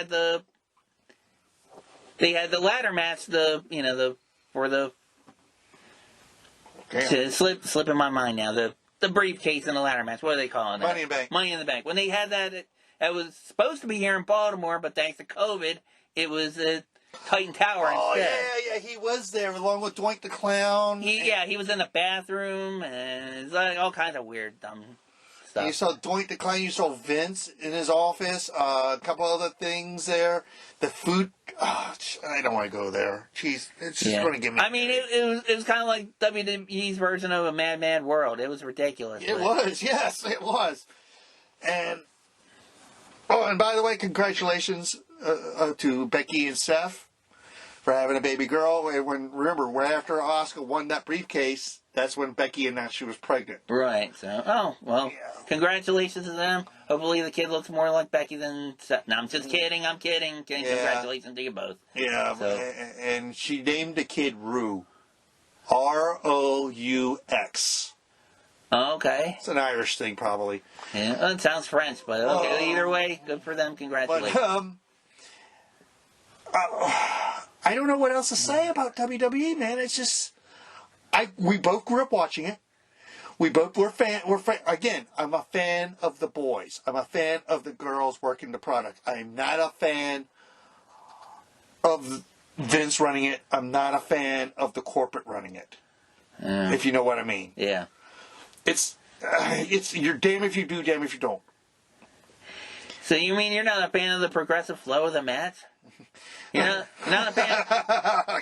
the ladder match, slip in my mind now, the briefcase in the ladder match. What are they calling it? Money in the Bank. Money in the Bank. When they had that, it was supposed to be here in Baltimore, but thanks to COVID, it was at Titan Tower instead. Yeah, he was there along with Doink the Clown. He was in the bathroom, and it's like all kinds of weird, dumb stuff. You saw Doink the Clown, you saw Vince in his office, a couple other things there. The food, I don't want to go there. Jeez, it's just going to give me... I mean, it was kind of like WWE's version of a Mad Mad World. It was ridiculous. It was, yes, it was. And by the way, congratulations to Becky and Seth for having a baby girl. Remember, right after Asuka won that briefcase, that's when Becky announced she was pregnant. Right. So, Congratulations to them. Hopefully the kid looks more like Becky than Seth. No, I'm just kidding. I'm kidding. Yeah. Congratulations to you both. Yeah, so. And she named the kid Rue. Roux. Okay. It's an Irish thing, probably. Yeah, well, it sounds French, but okay. Either way, good for them. Congratulations. But, I don't know what else to say about WWE, man. It's just... we both grew up watching it. We both were again, I'm a fan of the boys. I'm a fan of the girls working the product. I'm not a fan of Vince running it. I'm not a fan of the corporate running it. If you know what I mean. Yeah. It's you're damn if you do, damn if you don't. So you mean you're not a fan of the progressive flow of the match? You're not a fan.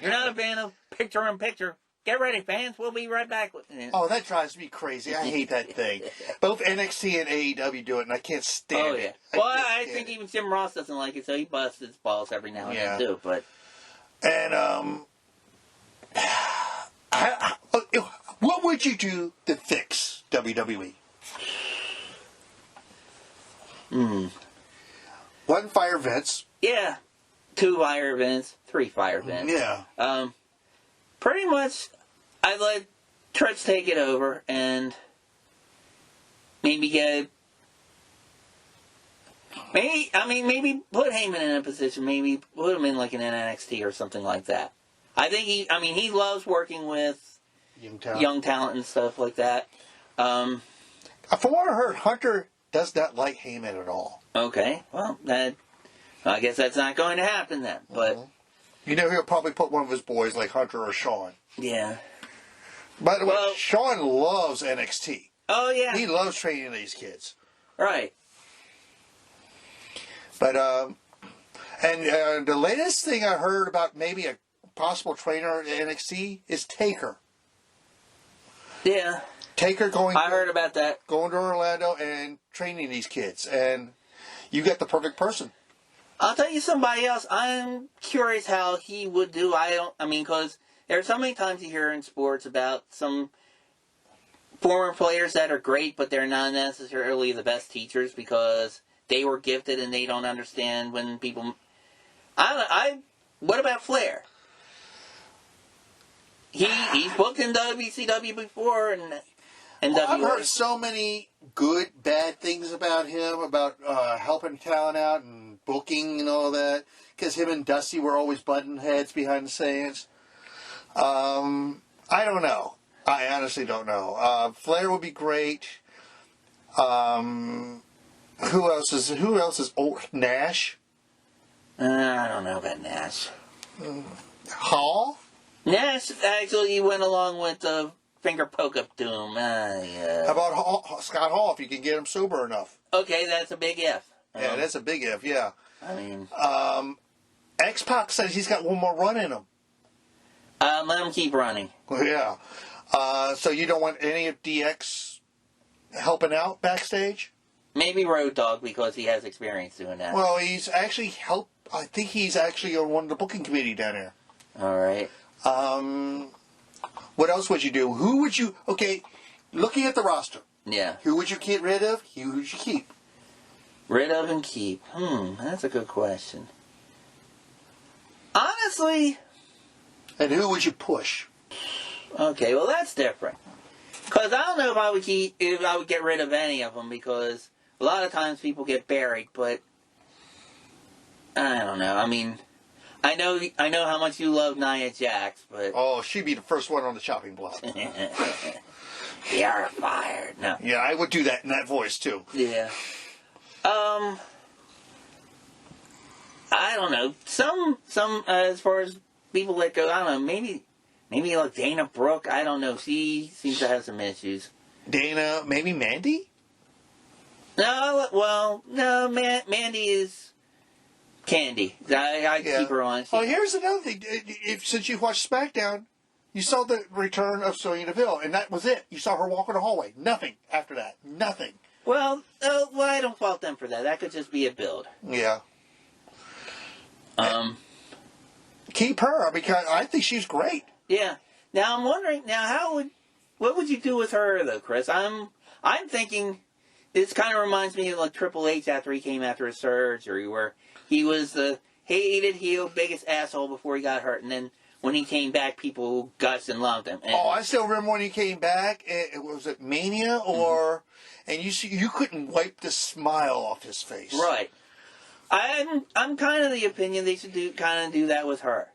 You're not a fan of picture-in-picture. Get ready, fans. We'll be right back. Oh, that drives me crazy. I hate that thing. Both NXT and AEW do it, and I can't stand it. Well, I think even Jim Ross doesn't like it, so he busts his balls every now and then, too. But. And, what would you do to fix WWE? One, fire Vince. Yeah. 2 fire Vince. 3 fire Vince. Yeah. Pretty much, I'd let Trish take it over and maybe maybe put Heyman in a position, maybe put him in like an NXT or something like that. I think he loves working with young talent and stuff like that. From what I heard, Hunter does not like Heyman at all. Okay, well, I guess that's not going to happen then, but... You know, he'll probably put one of his boys like Hunter or Sean. Yeah. By the way, Sean loves NXT. Oh, yeah. He loves training these kids. Right. But, the latest thing I heard about maybe a possible trainer at NXT is Taker. Yeah. Taker I heard about that. Going to Orlando and training these kids. And you got the perfect person. I'll tell you somebody else. I'm curious how he would do. Because there are so many times you hear in sports about some former players that are great, but they're not necessarily the best teachers because they were gifted and they don't understand when people. What about Flair? He's booked in WCW before and I've heard so many good, bad things about him, about helping talent out and booking and all that. Because him and Dusty were always button heads behind the scenes. I don't know. I honestly don't know. Flair would be great. Who else is old? Nash? I don't know about Nash. Hall? Nash actually went along with the finger poke up doom. How about Scott Hall if you can get him sober enough? Okay, that's a big if. Yeah, that's a big if, yeah. I mean... X-Pac says he's got one more run in him. Let him keep running. Yeah. So you don't want any of DX helping out backstage? Maybe Road Dogg because he has experience doing that. Well, he's actually helped. I think he's actually on one of the booking committee down there. All right. What else would you do? Who would you... Okay, looking at the roster. Yeah. Who would you get rid of? Who would you keep? Rid of and keep. That's a good question. Honestly... And who would you push? Okay, well that's different. Because I don't know if I would get rid of any of them, because a lot of times people get buried, but... I don't know. I mean... I know how much you love Nia Jax, but... Oh, she'd be the first one on the chopping block. You're fired. No. Yeah, I would do that in that voice, too. Yeah. I don't know. Some as far as people that go, I don't know, maybe like Dana Brooke, I don't know. She seems to have some issues. Dana, maybe Mandy? No, Mandy is... Candy. I keep her on. Oh, here's another thing. Since you've watched SmackDown, you saw the return of Sonya Deville, and that was it. You saw her walk in the hallway. Nothing after that. Nothing. Well, I don't fault them for that. That could just be a build. Yeah. Keep her, because I think she's great. Yeah. Now I'm wondering. What would you do with her though, Chris? I'm thinking. This kind of reminds me of like Triple H after he came after his surgery, where he was the hated heel, biggest asshole before he got hurt, and then when he came back, people gushed and loved him. And I still remember when he came back. Was it Mania or? And you couldn't wipe the smile off his face. Right. I'm kind of the opinion they should do that with her.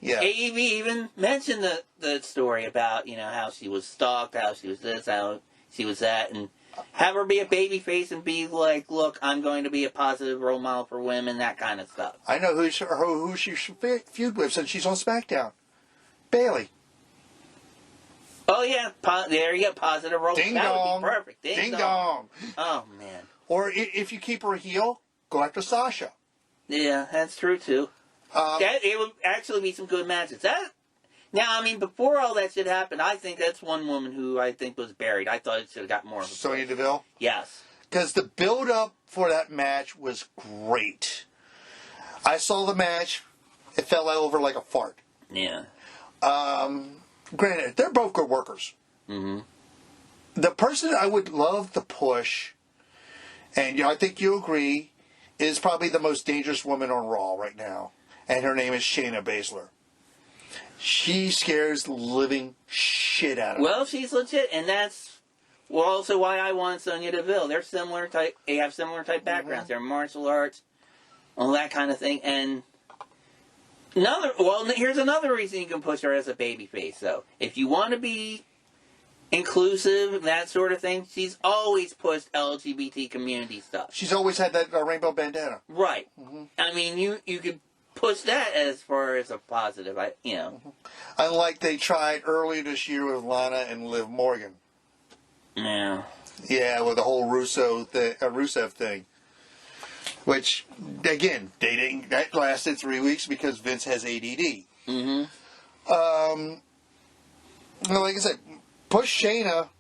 Yeah. AEV even mentioned the story about how she was stalked, how she was this, how she was that, and have her be a baby face and be like, look, I'm going to be a positive role model for women, that kind of stuff. I know who she should feud with since she's on SmackDown. Bayley. Oh, yeah. There you go. Positive role. Ding that dong. would be perfect. Ding dong. Oh, man. Or if you keep her a heel, go after Sasha. Yeah, that's true, too. It would actually be some good matches. Now, I mean, before all that shit happened, I think that's one woman who I think was buried. I thought it should have got more of a Sonya Deville? Yes. Because the build-up for that match was great. I saw the match. It fell over like a fart. Yeah. Granted, they're both good workers. Mm-hmm. The person I would love to push, and I think you agree, is probably the most dangerous woman on Raw right now. And her name is Shayna Baszler. She scares the living shit out of me. Well, she's legit, and that's also why I want Sonya Deville. They're similar type. They have similar type backgrounds. Mm-hmm. They're martial arts, all that kind of thing. And here's another reason you can push her as a babyface. Though, if you want to be inclusive, that sort of thing, she's always pushed LGBT community stuff. She's always had that rainbow bandana. Right. Mm-hmm. I mean, you could push that as far as a positive, Mm-hmm. Unlike they tried earlier this year with Lana and Liv Morgan. Yeah. Yeah, with the whole Rusev thing. Which, again, that lasted 3 weeks because Vince has ADD. Mm-hmm. Like I said, push Shayna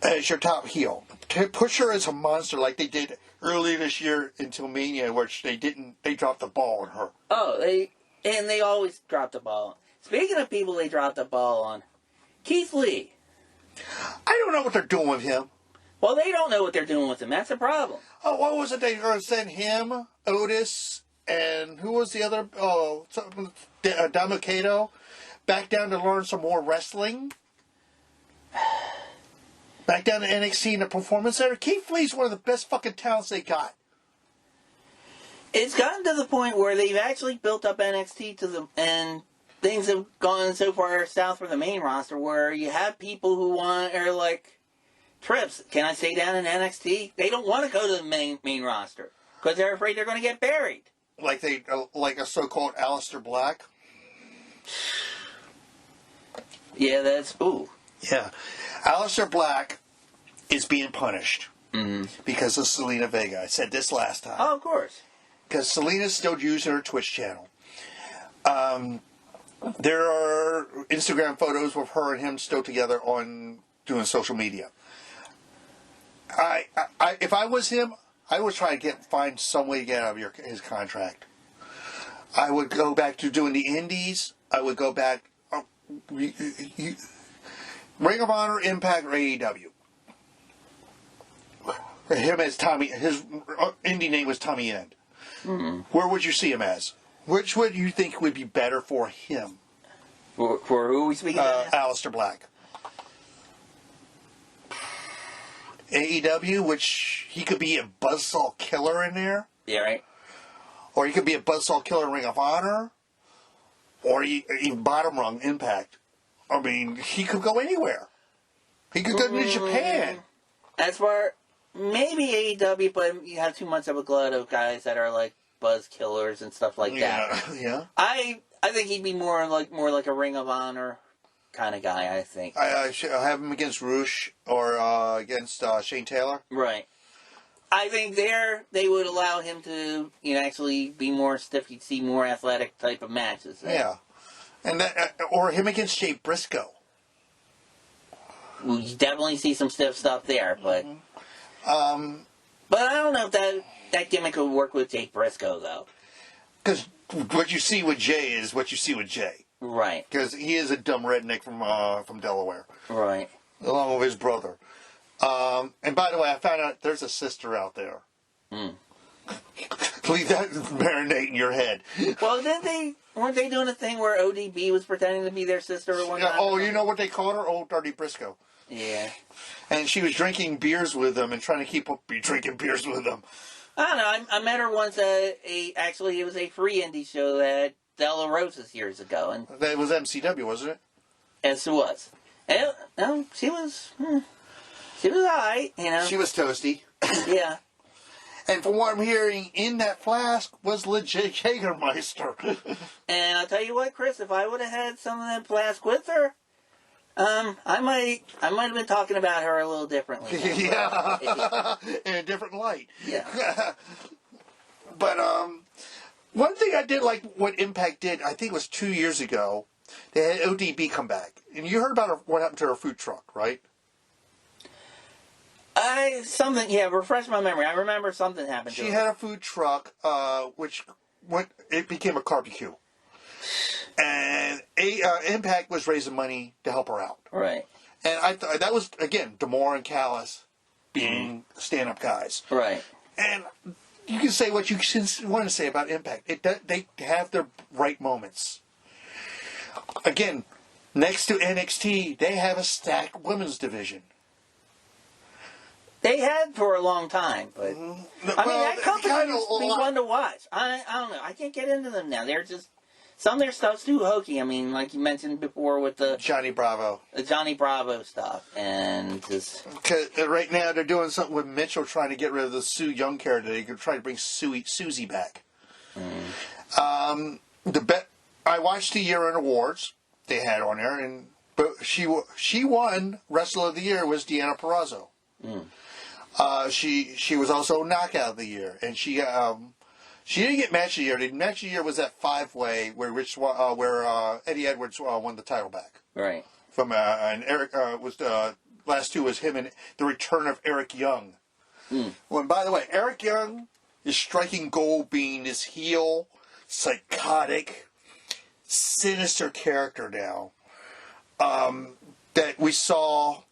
as your top heel. Push her as a monster like they did earlier this year until Mania, which they dropped the ball on her. Oh, they always drop the ball. Speaking of people they dropped the ball on, Keith Lee. I don't know what they're doing with him. Well, they don't know what they're doing with him. That's a problem. Oh, what was it? They were going to send him, Otis, and who was the other? Oh, Damikato, back down to learn some more wrestling. Back down to NXT in the Performance Center. Keith Lee's one of the best fucking talents they got. It's gotten to the point where they've actually built up NXT and things have gone so far south for the main roster where you have people who are like, Trips, can I stay down in NXT? They don't want to go to the main roster because they're afraid they're going to get buried. Like a so-called Aleister Black. Yeah, that's ooh. Yeah, Aleister Black is being punished because of Selena Vega. I said this last time. Oh, of course. Because Selena's still using her Twitch channel. There are Instagram photos of her and him still together on doing social media. If I was him, I would try to find some way to get out of his contract. I would go back to doing the indies. I would go back Ring of Honor, Impact, or AEW. Him as Tommy. His indie name was Tommy End. Mm-hmm. Where would you see him as? Which would you think would be better for him? For who are we speaking of? Aleister Black. AEW, which he could be a buzzsaw killer in there. Yeah, right. Or he could be a buzzsaw killer in Ring of Honor. Or even bottom rung Impact. I mean, he could go anywhere. He could go to Japan. As far... Maybe AEW, but you have too much of a glut of guys that are like buzz killers and stuff like that. Yeah. I think he'd be more like a Ring of Honor kind of guy. I think. I should have him against Roosh or against Shane Taylor. Right. I think they would allow him to actually be more stiff. You'd see more athletic type of matches. Yeah, and or him against Jay Briscoe. You definitely see some stiff stuff there, but. But I don't know if that gimmick would work with Jake Briscoe, though. Because what you see with Jay is what you see with Jay. Right. Because he is a dumb redneck from Delaware. Right. Along with his brother. And by the way, I found out there's a sister out there. Leave that marinate in your head. Well, weren't they doing a thing where ODB was pretending to be their sister or whatnot? Oh, you know what they called her? Old Dirty Briscoe. Yeah. And she was drinking beers with them and trying to keep up drinking beers with them. I don't know. I met her once actually it was a free indie show at Della Rosa's years ago. And that was MCW, wasn't it? Yes, it was. And, no, she was alright, She was toasty. Yeah. And from what I'm hearing, in that flask was legit Jägermeister. And I'll tell you what, Chris, if I would have had some of that flask with her, I might have been talking about her a little differently. Yeah. In a different light. Yeah. But, one thing I did like what Impact did, I think it was 2 years ago, they had ODB come back. And you heard about what happened to her food truck, right? Refresh my memory. I remember something happened to her. She had a food truck, it became a barbecue. And Impact was raising money to help her out. Right. And I thought that was, again, D'Amore and Callis being stand-up guys. Right. And you can say what you want to say about Impact. They have their right moments. Again, next to NXT, they have a stacked women's division. They had for a long time, but that company used to be fun to watch. I don't know. I can't get into them now. They're just some of their stuff's too hokey. I mean, like you mentioned before with the Johnny Bravo stuff, and just right now they're doing something with Mitchell trying to get rid of the Sue Young character. They could try to bring Susie back. I watched the year-end awards they had on there, but she won Wrestler of the Year was Deanna Purrazzo. She was also Knockout of the Year, and she didn't get Match of the Year. The Match of the Year was that 5-way where Eddie Edwards won the title back. Right. From and Eric was last two was him and the return of Eric Young. Well, and by the way, Eric Young is striking gold, being this heel, psychotic, sinister character now that we saw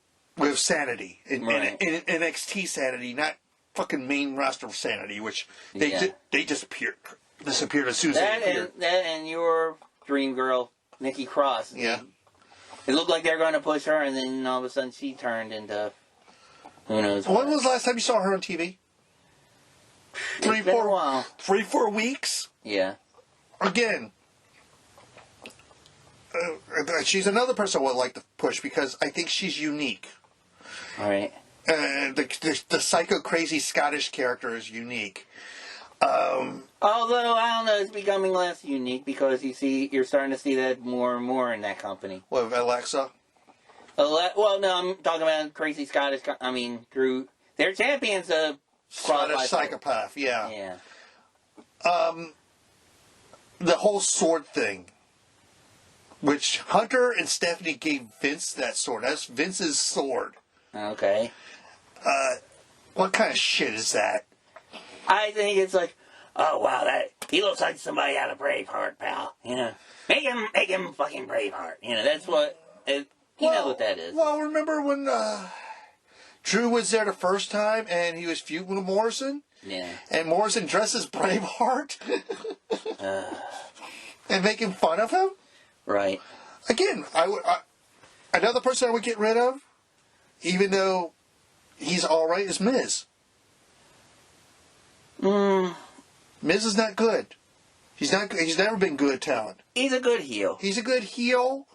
with sanity. Right. In NXT sanity, not fucking main roster sanity, which they disappeared as soon as they appeared. That and your dream girl, Nikki Cross. Yeah. It looked like they were going to push her, and then all of a sudden she turned into who knows what. When was the last time you saw her on TV? It's been a while. 3-4 weeks? Yeah. Again, she's another person I would like to push because I think she's unique. All right. The psycho crazy Scottish character is unique. Although I don't know, it's becoming less unique because you're starting to see that more and more in that company. What, Alexa? Well, no, I'm talking about crazy Scottish. I mean, Drew. Their champion's a Scottish psychopath. Yeah. Yeah. The whole sword thing, which Hunter and Stephanie gave Vince that sword. That's Vince's sword. Okay. What kind of shit is that? I think it's like, oh wow, he looks like somebody out of Braveheart, pal. You know, make him fucking Braveheart. You know, that's what. You know what that is. Well, remember when Drew was there the first time and he was feuding with Morrison? Yeah. And Morrison dresses Braveheart and making fun of him? Right. Again, another person I would get rid of, even though he's all right, is Miz. Miz is not good. He's never been good talent. He's a good heel. He's a good heel.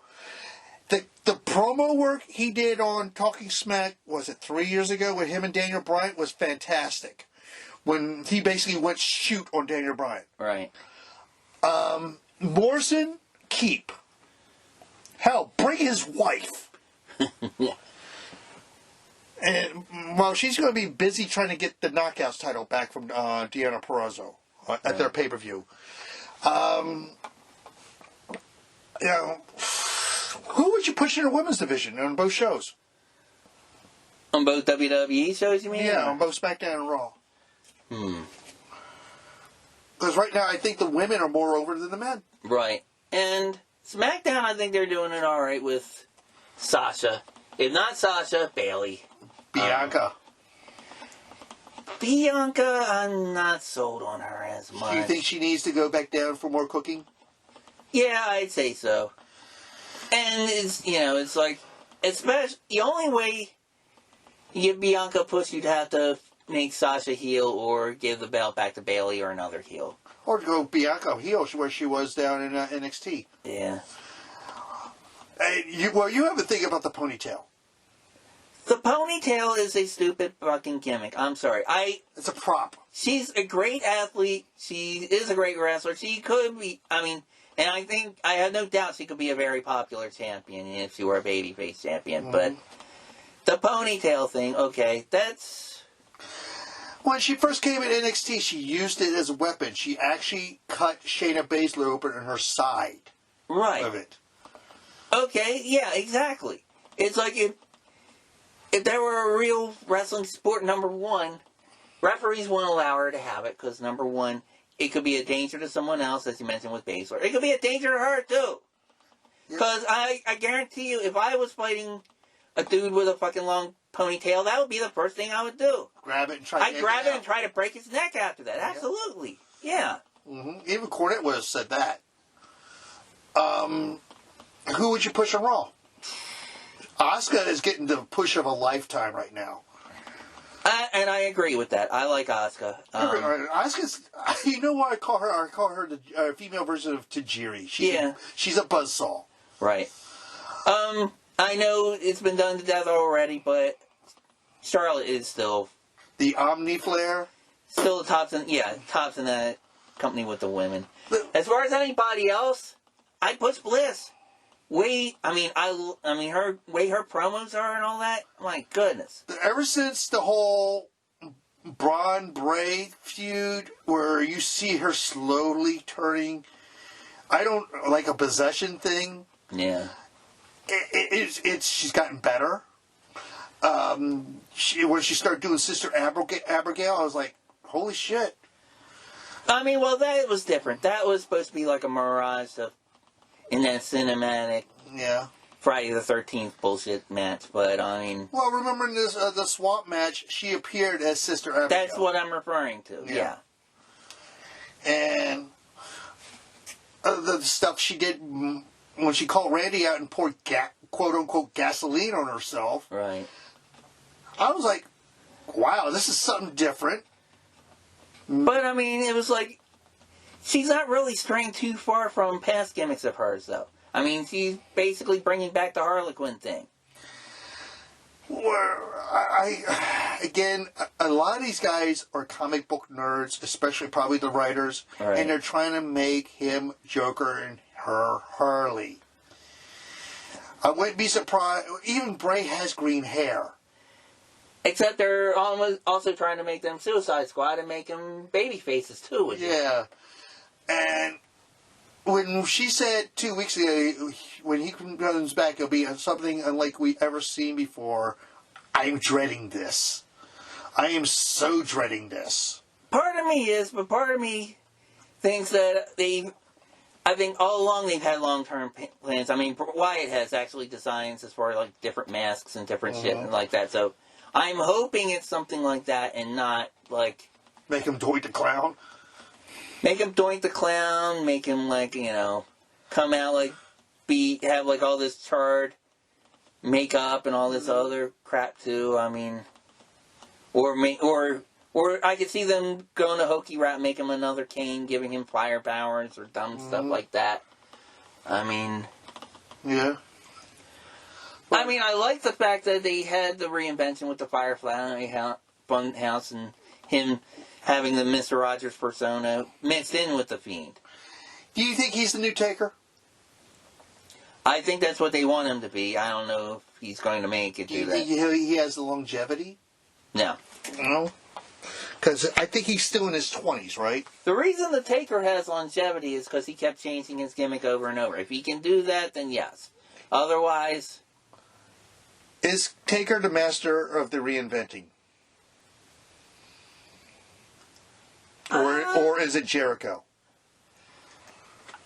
The promo work he did on Talking Smack, was it 3 years ago with him and Daniel Bryan, was fantastic. When he basically went shoot on Daniel Bryan. Right. Morrison, keep. Hell, bring his wife. Yeah. And while she's going to be busy trying to get the Knockouts title back from Deonna Purrazzo at their pay-per-view. You know, who would you push in the women's division on both shows? On both WWE shows, you mean? Yeah, on both SmackDown and Raw. Because right now, I think the women are more over than the men. Right. And SmackDown, I think they're doing it all right with Sasha. If not Sasha, Bayley. Bianca. Bianca, I'm not sold on her as much. Do you think she needs to go back down for more cooking? Yeah, I'd say so. And it's like, especially the only way you give Bianca a push, you'd have to make Sasha heel or give the belt back to Bayley or another heel. Or go Bianca heel where she was down in NXT. Yeah. You have to think about the ponytail. The ponytail is a stupid fucking gimmick. I'm sorry. It's a prop. She's a great athlete. She is a great wrestler. She could be, and I think, I have no doubt she could be a very popular champion if she were a babyface champion. Mm-hmm. But the ponytail thing, okay, that's... When she first came in NXT, she used it as a weapon. She actually cut Shayna Baszler open on her side of it. Okay, yeah, exactly. It's like if there were a real wrestling sport, number one, referees won't allow her to have it because, number one, it could be a danger to someone else, as you mentioned with Baszler. It could be a danger to her, too. Because I guarantee you, if I was fighting a dude with a fucking long ponytail, that would be the first thing I would do. Grab it and try I'd grab it and try to break his neck after that. Yeah. Absolutely. Yeah. Mm-hmm. Even Cornette would have said that. Who would you push on Raw? Asuka is getting the push of a lifetime right now. And I agree with that. I like Asuka. Asuka's, you know what I call her? I call her the female version of Tajiri. She's a buzzsaw. Right. I know it's been done to death already, but Charlotte is still... The Omni Flare? Still the tops in that company with the women. As far as anybody else, I'd push Bliss. Her way her promos are and all that, my goodness. Ever since the whole Braun Bray feud, where you see her slowly turning, I don't like a possession thing. Yeah. She's gotten better. When she started doing Sister Abigail, I was like, holy shit. That was different. That was supposed to be like a mirage in that cinematic Friday the 13th bullshit match, but I mean... Well, remember in this the Swamp match, she appeared as Sister Abigail. That's what I'm referring to, yeah. And the stuff she did when she called Randy out and poured quote-unquote gasoline on herself. Right. I was like, wow, this is something different. But, I mean, it was like... She's not really straying too far from past gimmicks of hers, though. I mean, she's basically bringing back the Harlequin thing. Well, again, a lot of these guys are comic book nerds, especially probably the writers, right. And they're trying to make him Joker and her Harley. I wouldn't be surprised. Even Bray has green hair. Except they're also trying to make them Suicide Squad and make them baby faces, too. Yeah. And when she said 2 weeks ago, when he comes back, it'll be something unlike we've ever seen before. I'm dreading this. I am so dreading this. Part of me is, but part of me thinks that I think all along they've had long-term plans. I mean, Wyatt has actually designs as far as like different masks and different shit and like that. So I'm hoping it's something like that and not like... Make him Doink the Clown? Make him Doink the Clown, make him, like, you know, come out, like, have, like, all this charred makeup and all this other crap, too. I mean, or I could see them going to hokey route, make him another Kane, giving him fire powers or dumb stuff like that. I mean... Yeah. I mean, I like the fact that they had the reinvention with the Firefly Funhouse and him... having the Mr. Rogers persona mixed in with the Fiend. Do you think he's the new Taker? I think that's what they want him to be. I don't know if he's going to make it do that. He has the longevity? No. No? Because I think he's still in his 20s, right? The reason the Taker has longevity is because he kept changing his gimmick over and over. If he can do that, then yes. Otherwise... Is Taker the master of the reinventing? Or is it Jericho?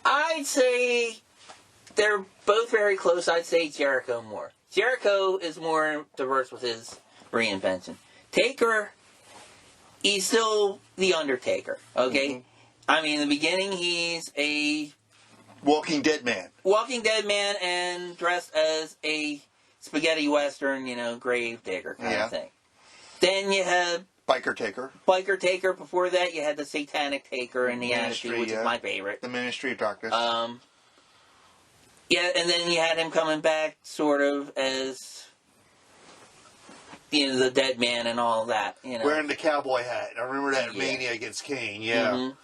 I'd say they're both very close. I'd say Jericho more. Jericho is more diverse with his reinvention. Taker, he's still the Undertaker, okay? Mm-hmm. I mean, in the beginning, he's a... Walking Dead man. Walking Dead man and dressed as a spaghetti western, you know, grave digger kind of thing. Then you have... Biker Taker. Biker Taker. Before that, you had the Satanic Taker and the Attitude, which is my favorite. The Ministry of Darkness. Yeah, and then you had him coming back sort of as, you know, the Dead Man and all that, you know. Wearing the cowboy hat. I remember that Mania against Kane,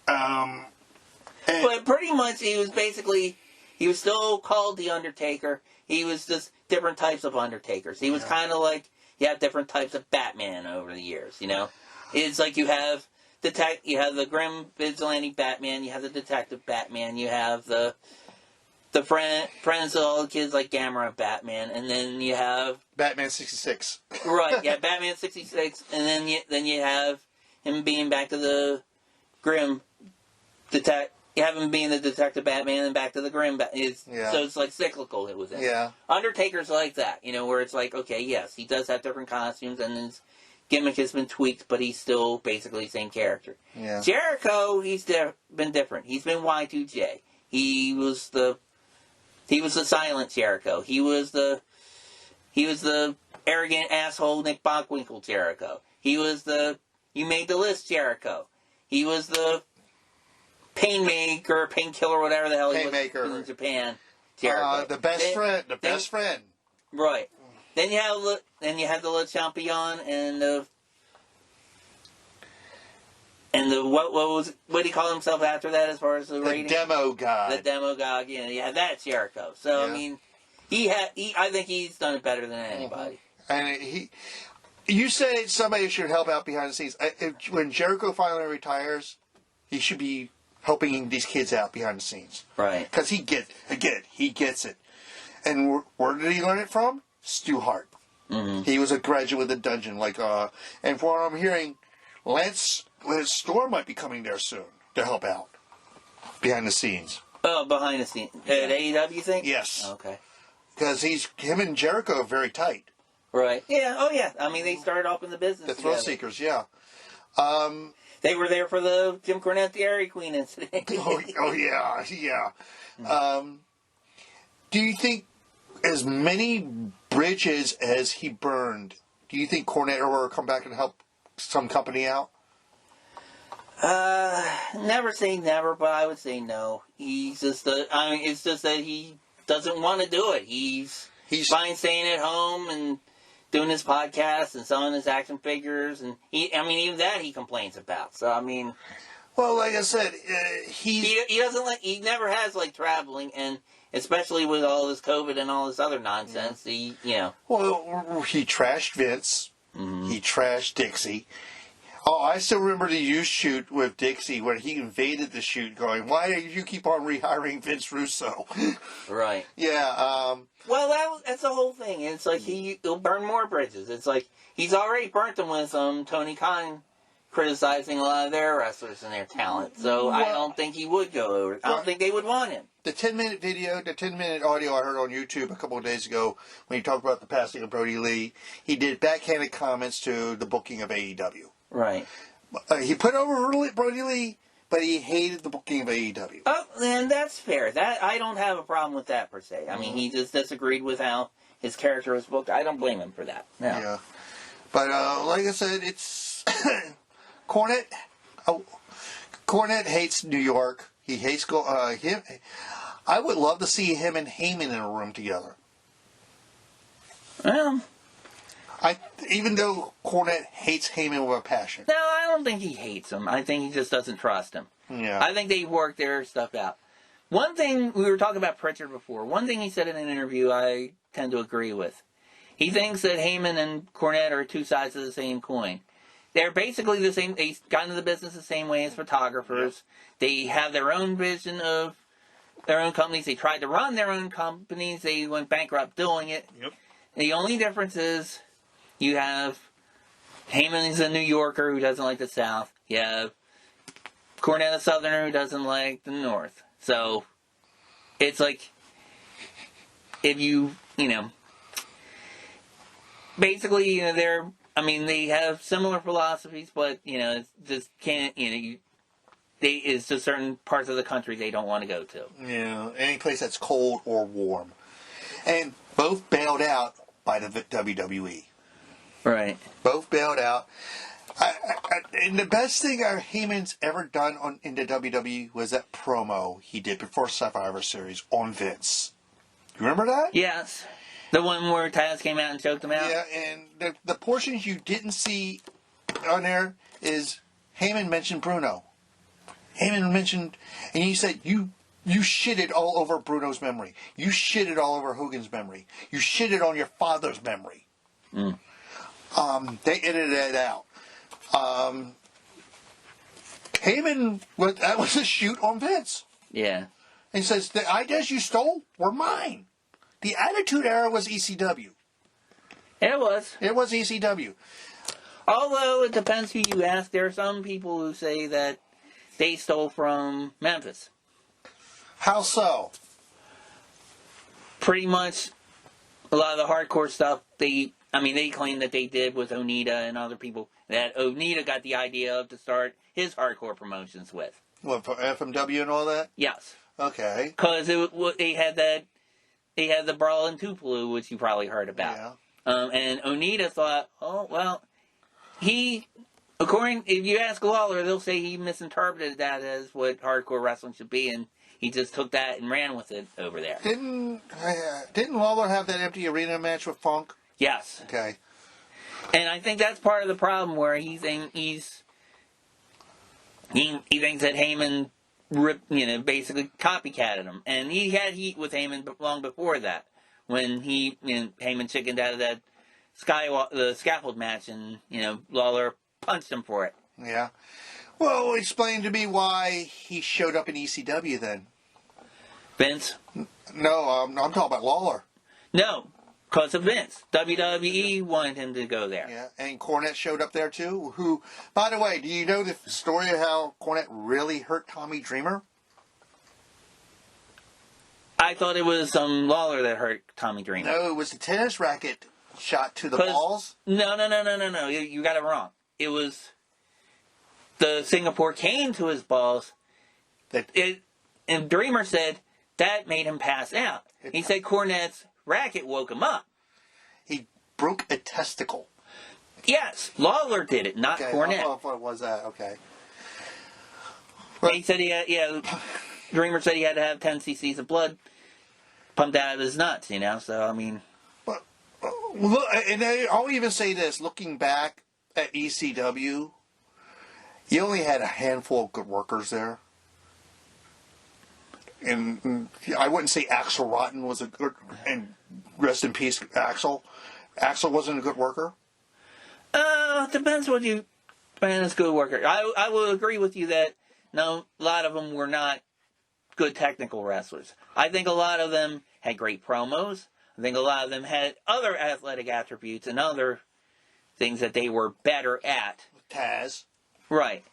But pretty much he was still called the Undertaker. He was just different types of Undertakers. He was kind of like, you have different types of Batman over the years, you know? It's like you have the grim vigilante Batman, you have the detective Batman, you have the friends of all the kids like Gamera Batman, and then you have... Batman 66. Right, yeah, Batman 66, and then you have him being back to the grim detective... You have him being the detective Batman and back to the grim Batman. So it's like cyclical with him. Yeah. Undertaker's like that, you know, where it's like, okay, yes, he does have different costumes and his gimmick has been tweaked, but he's still basically the same character. Yeah. Jericho, he's been different. He's been Y2J. He was the silent Jericho. He was the arrogant asshole Nick Bockwinkel Jericho. He was the you made the list Jericho. He was the painkiller, whatever the hell he was in Japan. Jericho. The best friend. Right. Then you have the Le Champion and the what did he call himself after that as far as the rating? Demogod. The Demogod. Yeah, that's Jericho. So I mean, I think he's done it better than anybody. And you say somebody should help out behind the scenes. When Jericho finally retires, he should be helping these kids out behind the scenes. Right. Because he gets it. And where did he learn it from? Stu Hart. Mm-hmm. He was a graduate of the dungeon. And from what I'm hearing, Lance Storm might be coming there soon to help out behind the scenes. Oh, behind the scenes. At AEW, you think? Yes. Okay. because him and Jericho are very tight. Right. Yeah. Oh, yeah. I mean, they started off in the business The Thrill together. Seekers, yeah. They were there for the Jim Cornette Dairy Queen incident. oh yeah, yeah. Do you think as many bridges as he burned, do you think Cornette ever come back and help some company out? Never say never, but I would say no. He's just it's just that he doesn't want to do it. He's fine staying at home and doing his podcast and selling his action figures, and even that he complains about. So well, like I said, he doesn't like, he never has liked traveling, and especially with all this COVID and all this other nonsense, Well, he trashed Vince. Mm-hmm. He trashed Dixie. Oh, I still remember the youth shoot with Dixie when he invaded the shoot going, why do you keep on rehiring Vince Russo? Right. Yeah. Well, that's the whole thing. It's like he'll burn more bridges. It's like he's already burnt them with Tony Khan criticizing a lot of their wrestlers and their talent. So I don't think he would go over. I don't think they would want him. The 10-minute video, the 10-minute audio I heard on YouTube a couple of days ago when he talked about the passing of Brodie Lee, he did backhanded comments to the booking of AEW. Right. He put over Brodie Lee, but he hated the booking of AEW. Oh, and that's fair. That I don't have a problem with that per se. I mean, he just disagreed with how his character was booked. I don't blame him for that. No. Yeah. But like I said, it's Cornette. Cornette hates New York. He hates him. I would love to see him and Heyman in a room together. Well, even though Cornette hates Heyman with a passion. No, I don't think he hates him. I think he just doesn't trust him. Yeah. I think they work their stuff out. One thing, we were talking about Pritchard before, one thing he said in an interview I tend to agree with. He thinks that Heyman and Cornette are two sides of the same coin. They're basically the same. They got into the business the same way as photographers. Yep. They have their own vision of their own companies. They tried to run their own companies. They went bankrupt doing it. Yep. The only difference is you have Heyman is a New Yorker who doesn't like the South. You have Cornette, a Southerner who doesn't like the North. So it's like if basically, they have similar philosophies, but, it just can't, it's just certain parts of the country they don't want to go to. Yeah, any place that's cold or warm. And both bailed out by the WWE. Right. Both bailed out. And the best thing Heyman's ever done in the WWE was that promo he did before Survivor Series on Vince. You remember that? Yes. The one where Taz came out and choked him out? Yeah, and the portions you didn't see on there is Heyman mentioned Bruno. Heyman mentioned, and he said, you shitted all over Bruno's memory. You shitted all over Hogan's memory. You shitted on your father's memory. Mm. They edited it out. Heyman, that was a shoot on Vince. Yeah. And he says, the ideas you stole were mine. The Attitude Era was ECW. It was. It was ECW. Although, it depends who you ask. There are some people who say that they stole from Memphis. How so? Pretty much, a lot of the hardcore stuff, they claim that they did with Onita and other people, that Onita got the idea of to start his hardcore promotions with. What, for FMW and all that? Yes. Okay. Because they had the Brawl in Tupelo, which you probably heard about. Yeah. And Onita thought, if you ask Lawler, they'll say he misinterpreted that as what hardcore wrestling should be, and he just took that and ran with it over there. Didn't Lawler have that empty arena match with Funk? Yes. Okay. And I think that's part of the problem where he thinks that Heyman basically copycatted him. And he had heat with Heyman long before that, when Heyman chickened out of that the scaffold match, and Lawler punched him for it. Yeah. Well, explain to me why he showed up in ECW then. Vince? No, I'm talking about Lawler. No, because of Vince. WWE wanted him to go there. Yeah, and Cornette showed up there too. Who, by the way, do you know the story of how Cornette really hurt Tommy Dreamer? I thought it was Lawler that hurt Tommy Dreamer. No, it was the tennis racket shot to the balls. No. You got it wrong. It was the Singapore cane to his balls. And Dreamer said that made him pass out. He said Cornette's racket woke him up. He broke a testicle. Yes, Lawler did it, not Cornette. I thought it was that. Okay. He said Dreamer said he had to have 10 cc's of blood pumped out of his nuts, so, I mean... But, look, and I'll even say this, looking back at ECW, you only had a handful of good workers there. And I wouldn't say Axel Rotten was a good... And rest in peace, Axel. Axel wasn't a good worker? Depends what you find as good worker. I will agree with you that a lot of them were not good technical wrestlers. I think a lot of them had great promos. I think a lot of them had other athletic attributes and other things that they were better at. Taz. Right.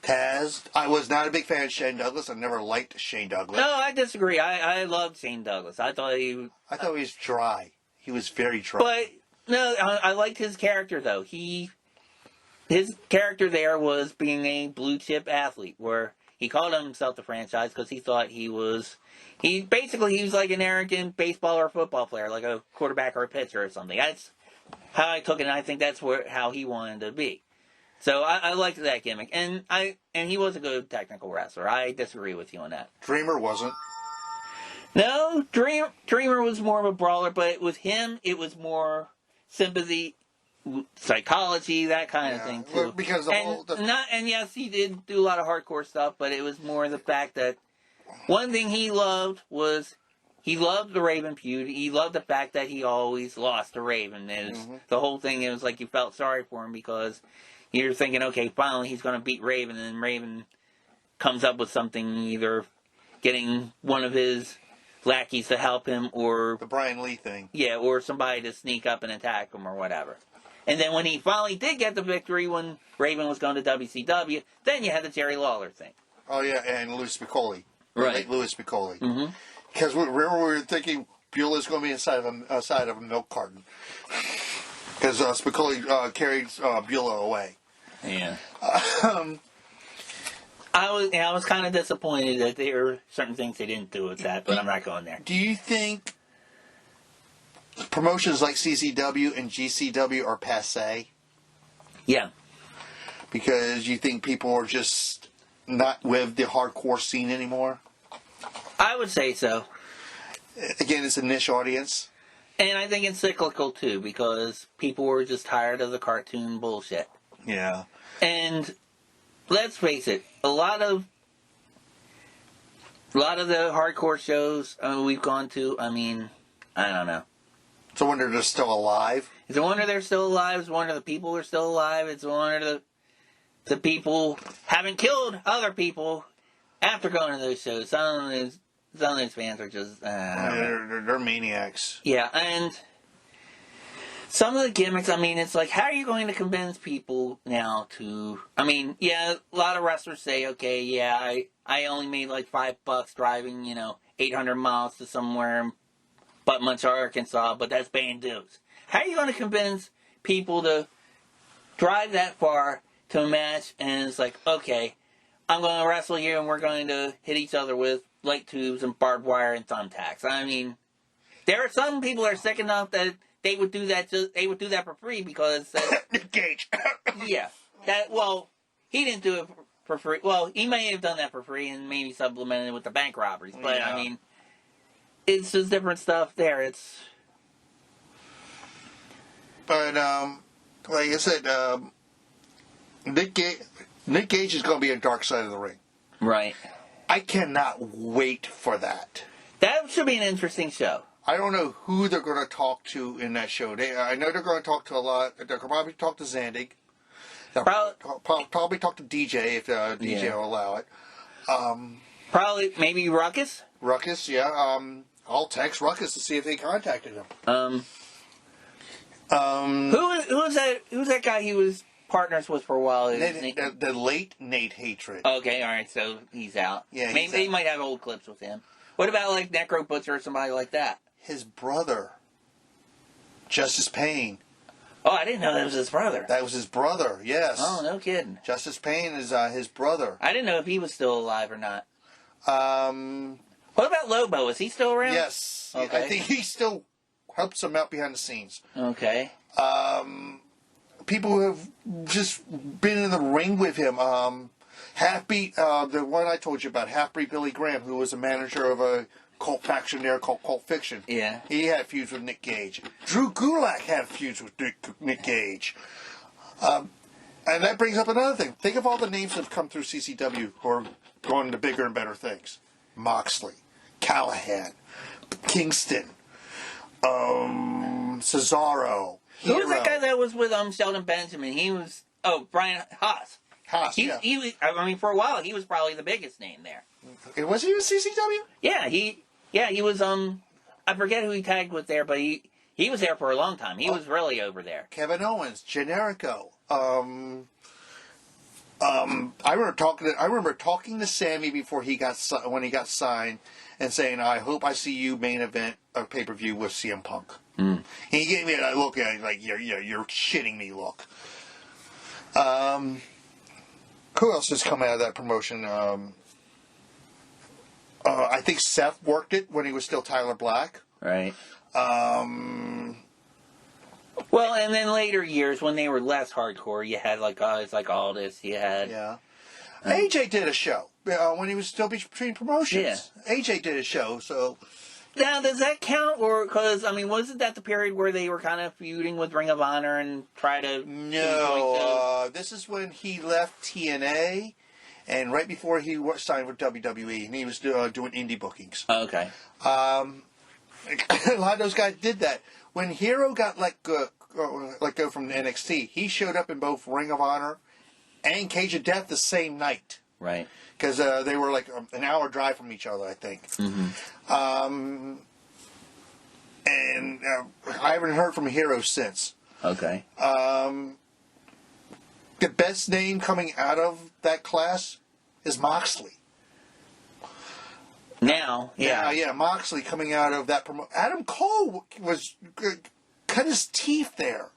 Taz. I was not a big fan of Shane Douglas. I never liked Shane Douglas. No, I disagree. I loved Shane Douglas. I thought he was dry. He was very dry. But no, I liked his character though. His character there was being a blue chip athlete, where he called himself the franchise because he thought he was like an arrogant baseball or football player, like a quarterback or a pitcher or something. That's how I took it, and I think that's how he wanted to be. So I liked that gimmick, and he was a good technical wrestler. I disagree with you on that. Dreamer wasn't. No, Dreamer was more of a brawler, but with him, it was more sympathy, psychology, that kind of thing too. Because and yes, he did do a lot of hardcore stuff, but it was more the fact that one thing he loved was he loved the Raven feud. He loved the fact that he always lost to Raven. The whole thing, it was like you felt sorry for him because you're thinking, okay, finally he's going to beat Raven, and then Raven comes up with something, either getting one of his lackeys to help him, or the Brian Lee thing. Yeah, or somebody to sneak up and attack him or whatever. And then when he finally did get the victory, when Raven was going to WCW, then you had the Jerry Lawler thing. Oh yeah, and Louis Piccoli. Right, Louis Piccoli. Because remember, we were thinking Beulah's going to be inside of a milk carton. Because Spicoli carried Beulah away. Yeah. I was kind of disappointed that there were certain things they didn't do with that, but I'm not going there. Do you think promotions like CCW and GCW are passé? Yeah. Because you think people are just not with the hardcore scene anymore? I would say so. Again, it's a niche audience. And I think it's cyclical too, because people were just tired of the cartoon bullshit. Yeah. And let's face it, a lot of the hardcore shows we've gone to, I mean, I don't know. It's a wonder they're still alive. It's a wonder they're still alive. It's a wonder the people are still alive. It's a wonder the people haven't killed other people after going to those shows. Some of those fans are just... they're maniacs. Yeah, and some of the gimmicks, I mean, it's like, how are you going to convince people now to... I mean, yeah, a lot of wrestlers say, okay, yeah, I only made like $5 driving, 800 miles to somewhere in Butt Munch, Arkansas, but that's paying dues. How are you going to convince people to drive that far to a match, and it's like, okay, I'm going to wrestle you, and we're going to hit each other with light tubes and barbed wire and thumbtacks. I mean, there are some people that are sick enough that they would do that. They would do that for free because Nick Gage. Yeah, he didn't do it for free. Well, he may have done that for free and maybe supplemented it with the bank robberies. But yeah. I mean, it's just different stuff there. But like I said, Nick Gage is going to be a Dark Side of the Ring. Right. I cannot wait for that. That should be an interesting show. I don't know who they're going to talk to in that show. I know they're going to talk to a lot. They'll probably talk to Zandig. They'll probably talk to DJ if DJ will allow it. Probably, maybe Ruckus? Ruckus, yeah. I'll text Ruckus to see if they contacted him. Who was that guy he was partners with for a while is the late Nate Hatred. Okay, all right, so he's out. Yeah, maybe they might have old clips with him. What about like Necro Butcher or somebody like that? His brother, Justice Payne. Oh, I didn't know that was his brother. That was his brother. Yes. Oh, no kidding. Justice Payne is his brother. I didn't know if he was still alive or not. Um. What about Lobo? Is he still around? Yes. Okay. I think he still helps him out behind the scenes. Okay. People who have just been in the ring with him. Halfbeat, the one I told you about, Halfbeat Billy Graham, who was a manager of a cult faction there called Cult Fiction. Yeah. He had feuds with Nick Gage. Drew Gulak had feuds with Nick Gage. And that brings up another thing. Think of all the names that have come through CCW who are going to bigger and better things. Moxley, Callahan, Kingston, Cesaro. Who was that guy that was with Sheldon Benjamin? He was Brian Haas. Haas, he was, I mean, for a while he was probably the biggest name there. Was he with CCW? Yeah, he was. I forget who he tagged with there, but he was there for a long time. He was really over there. Kevin Owens, Generico. I remember talking to Sammy before when he got signed, and saying, "I hope I see you main event a pay-per-view with CM Punk." Mm. He gave me that look at like you're shitting me look. Who else has come out of that promotion? I think Seth worked it when he was still Tyler Black. Right. Well, and then later years when they were less hardcore, you had like guys like Aldis. You had AJ did a show when he was still between promotions. Yeah. AJ did a show. So now does that count? Or because I mean, wasn't that the period where they were kind of feuding with Ring of Honor and try to? No, this is when he left TNA. And right before he signed with WWE, and he was doing indie bookings. Okay. A lot of those guys did that. When Hero got let go from NXT, he showed up in both Ring of Honor and Cage of Death the same night. Right. Because they were like an hour drive from each other, I think. Mm-hmm. And I haven't heard from Hero since. Okay. The best name coming out of that class is Moxley. Now, yeah, Moxley coming out of that Adam Cole cut his teeth there.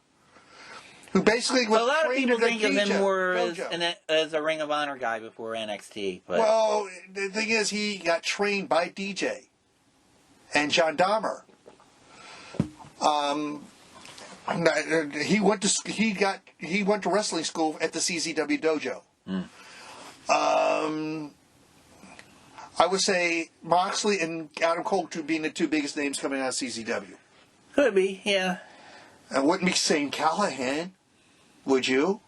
Who basically was a lot of people think of him more as a Ring of Honor guy before NXT. But. Well, the thing is, he got trained by DJ and John Dahmer. He went to wrestling school at the CZW dojo. I would say Moxley and Adam Cole being the two biggest names coming out of CZW. Could be, yeah. I wouldn't be saying Callahan, would you?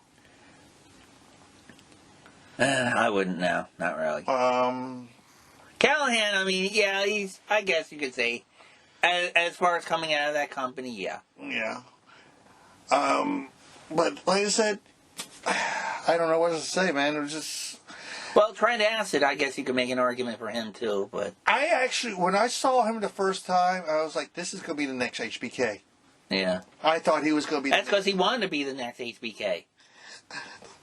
I wouldn't. No, not really. Callahan, I mean, yeah, I guess you could say, as far as coming out of that company, yeah. Yeah. But like I said, I don't know what to say, man. It was just... Well, Trent Acid, I guess you could make an argument for him, too, but... I actually, when I saw him the first time, I was like, this is going to be the next HBK. Yeah. I thought he was going to be... That's because he wanted to be the next HBK.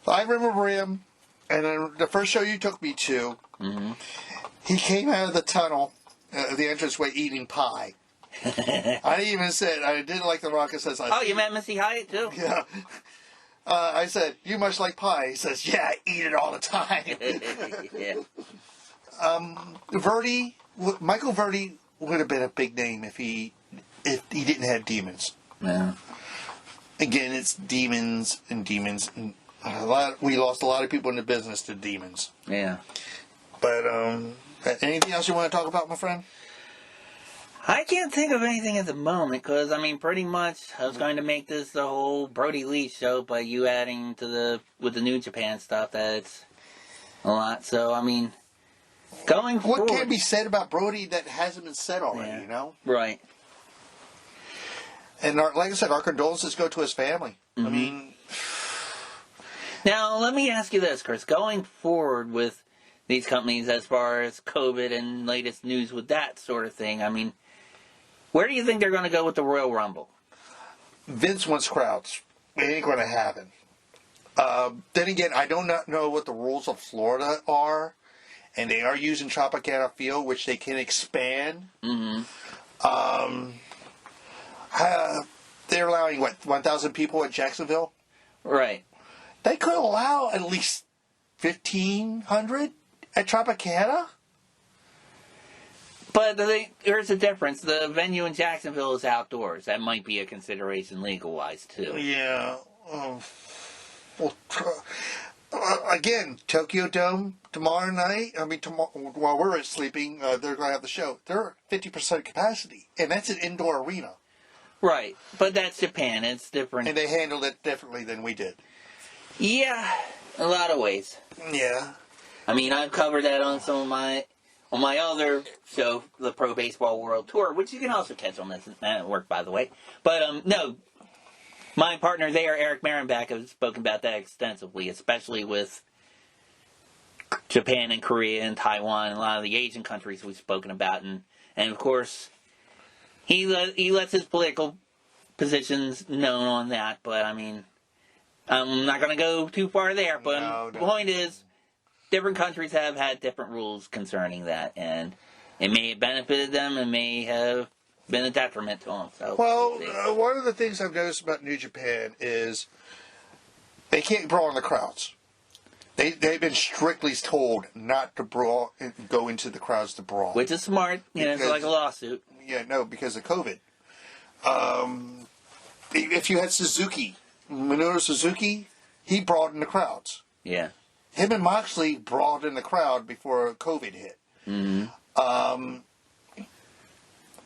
I remember him, and then the first show you took me to, he came out of the tunnel, the entranceway, eating pie. I even said, I didn't like the Rock. Says, you met Missy Hyatt, too? Yeah. I said, you must like pie. He says, yeah, I eat it all the time. Yeah. Michael Verdi would have been a big name if he didn't have demons. Yeah. Again, it's demons. And we lost a lot of people in the business to demons. Yeah. But anything else you want to talk about, my friend? I can't think of anything at the moment, because, I mean, pretty much I was going to make this the whole Brodie Lee show, but you adding with the New Japan stuff, that's a lot. So, I mean, going forward... What can be said about Brodie that hasn't been said already, you know? Right. And like I said, our condolences go to his family. Mm-hmm. I mean... Now, let me ask you this, Chris. Going forward with these companies as far as COVID and latest news with that sort of thing, I mean... Where do you think they're going to go with the Royal Rumble? Vince wants crowds. It ain't going to happen. Then again, I do not know what the rules of Florida are, and they are using Tropicana Field, which they can expand. Mm-hmm. They're allowing, 1,000 people at Jacksonville? Right. They could allow at least 1,500 at Tropicana? But there's a difference. The venue in Jacksonville is outdoors. That might be a consideration legal-wise, too. Yeah. Again, Tokyo Dome tomorrow night. I mean, while we're sleeping, they're going to have the show. They're 50% capacity, and that's an indoor arena. Right, but that's Japan. It's different. And they handled it differently than we did. Yeah, in a lot of ways. Yeah. I mean, I've covered that on some of my other show, the Pro Baseball World Tour, which you can also catch on this network, by the way. But no. My partner there, Eric Marenbach, has spoken about that extensively, especially with Japan and Korea and Taiwan and a lot of the Asian countries we've spoken about. And of course, he lets his political positions known on that. But, I mean, I'm not going to go too far there. But the point is, different countries have had different rules concerning that. And it may have benefited them and may have been a detriment to them. So, one of the things I've noticed about New Japan is they can't brawl in the crowds. They've been strictly told not to brawl, go into the crowds to brawl. Which is smart. It's like a lawsuit. Yeah, no, because of COVID. If you had Minoru Suzuki, he brawled in the crowds. Yeah. Him and Moxley brawled in the crowd before COVID hit. Mm-hmm.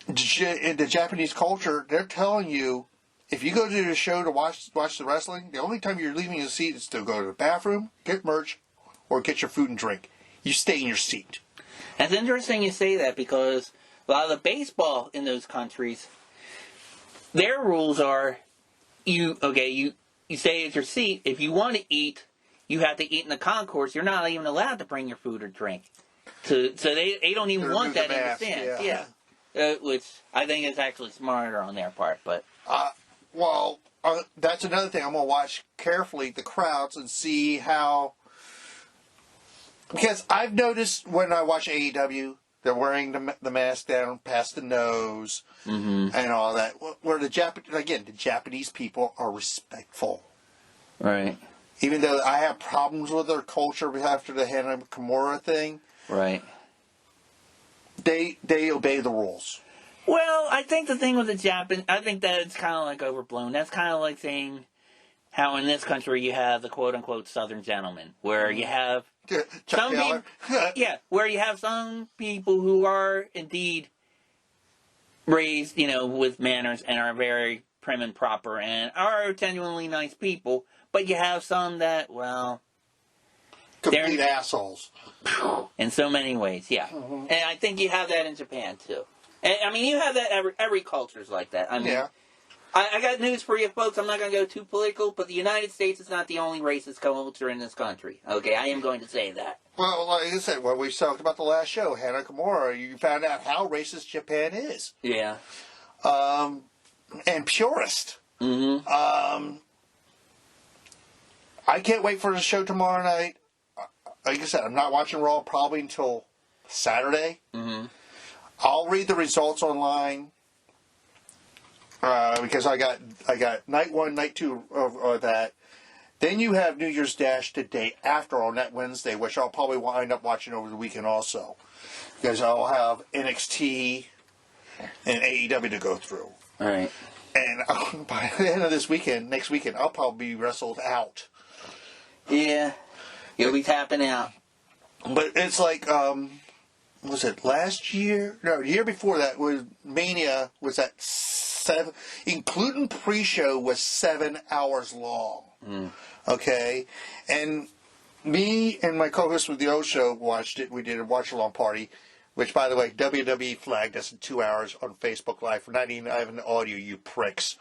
In the Japanese culture, they're telling you, if you go to the show to watch the wrestling, the only time you're leaving your seat is to go to the bathroom, get merch, or get your food and drink. You stay in your seat. It's interesting you say that because a lot of the baseball in those countries, their rules are, you stay at your seat. If you want to eat, you have to eat in the concourse. You're not even allowed to bring your food or drink. So they don't even want that in the stands. Yeah. Which I think is actually smarter on their part, but that's another thing. I'm gonna watch carefully the crowds and see how, because I've noticed when I watch AEW, they're wearing the mask down past the nose and all that. Where the Japanese people are respectful, right? Even though I have problems with their culture after the Hana Kimura thing, right? They obey the rules. Well, I think the thing with the Japan, I think that it's kind of like overblown. That's kind of like saying how in this country you have the quote-unquote Southern gentleman, where you have some people, where you have some people who are indeed raised, with manners and are very prim and proper and are genuinely nice people, but you have some that, complete assholes. In so many ways, yeah. And I think you have that in Japan, too. And, I mean, you have that, every culture's like that. I mean, I got news for you folks, I'm not going to go too political, but the United States is not the only racist culture in this country. Okay, I am going to say that. Well, like I said, when we talked about the last show, Hana Kimura, you found out how racist Japan is. Yeah. And purist. Mm-hmm. I can't wait for the show tomorrow night. Like I said, I'm not watching Raw probably until Saturday. Mm-hmm. I'll read the results online because I got night 1, night 2 of that. Then you have New Year's Dash the day after on that Wednesday, which I'll probably wind up watching over the weekend also, because I'll have NXT and AEW to go through. All right. And by the end of next weekend, I'll probably be wrestled out. Yeah. You'll be tapping out. But it's like, was it last year? No, the year before that was Mania. Was that 7, including pre-show, was 7 hours long. Okay, and me and my co-host with the old show watched it. We did a watch-along party, which, by the way, WWE flagged us in 2 hours on Facebook Live for not even having the audio. You pricks.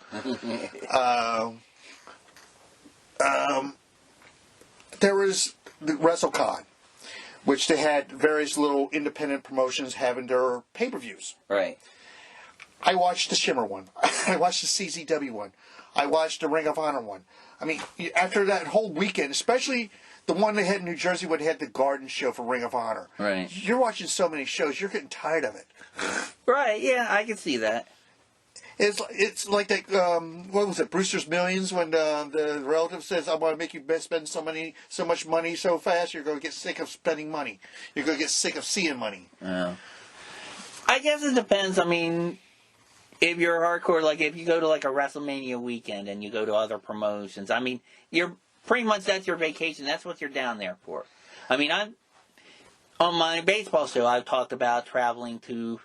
There was the WrestleCon, which they had various little independent promotions having their pay-per-views. Right. I watched the Shimmer one. I watched the CZW one. I watched the Ring of Honor one. I mean, after that whole weekend, especially the one they had in New Jersey when they had the Garden Show for Ring of Honor. Right. You're watching so many shows, you're getting tired of it. Right, yeah, I can see that. It's like that, what was it, Brewster's Millions, when the relative says, I'm going to make you spend so much money so fast, you're going to get sick of spending money. You're going to get sick of seeing money. I guess it depends. I mean, if you're hardcore, like if you go to like a WrestleMania weekend and you go to other promotions, I mean, you're pretty much, that's your vacation. That's what you're down there for. I mean, on my baseball show, I've talked about traveling to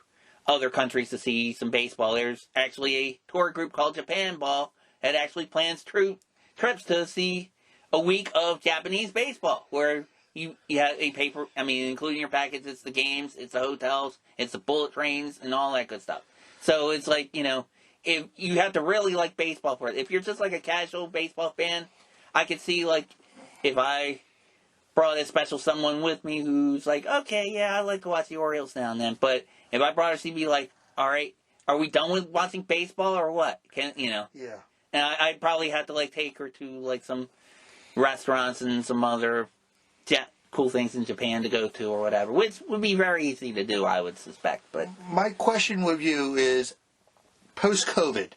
other countries to see some baseball. There's actually a tour group called Japan Ball that actually plans trips to see a week of Japanese baseball, where you have a paper, I mean, including your package, it's the games, it's the hotels, it's the bullet trains, and all that good stuff. So it's like, you know, if you have to really like baseball for it. If you're just like a casual baseball fan, I could see, like, if I brought a special someone with me who's like, okay, yeah, I like to watch the Orioles now and then, but if I brought her, she'd be like, all right, are we done with watching baseball or what? Yeah. And I'd probably have to, like, take her to, like, some restaurants and some other cool things in Japan to go to or whatever, which would be very easy to do, I would suspect. But my question with you is, post-COVID,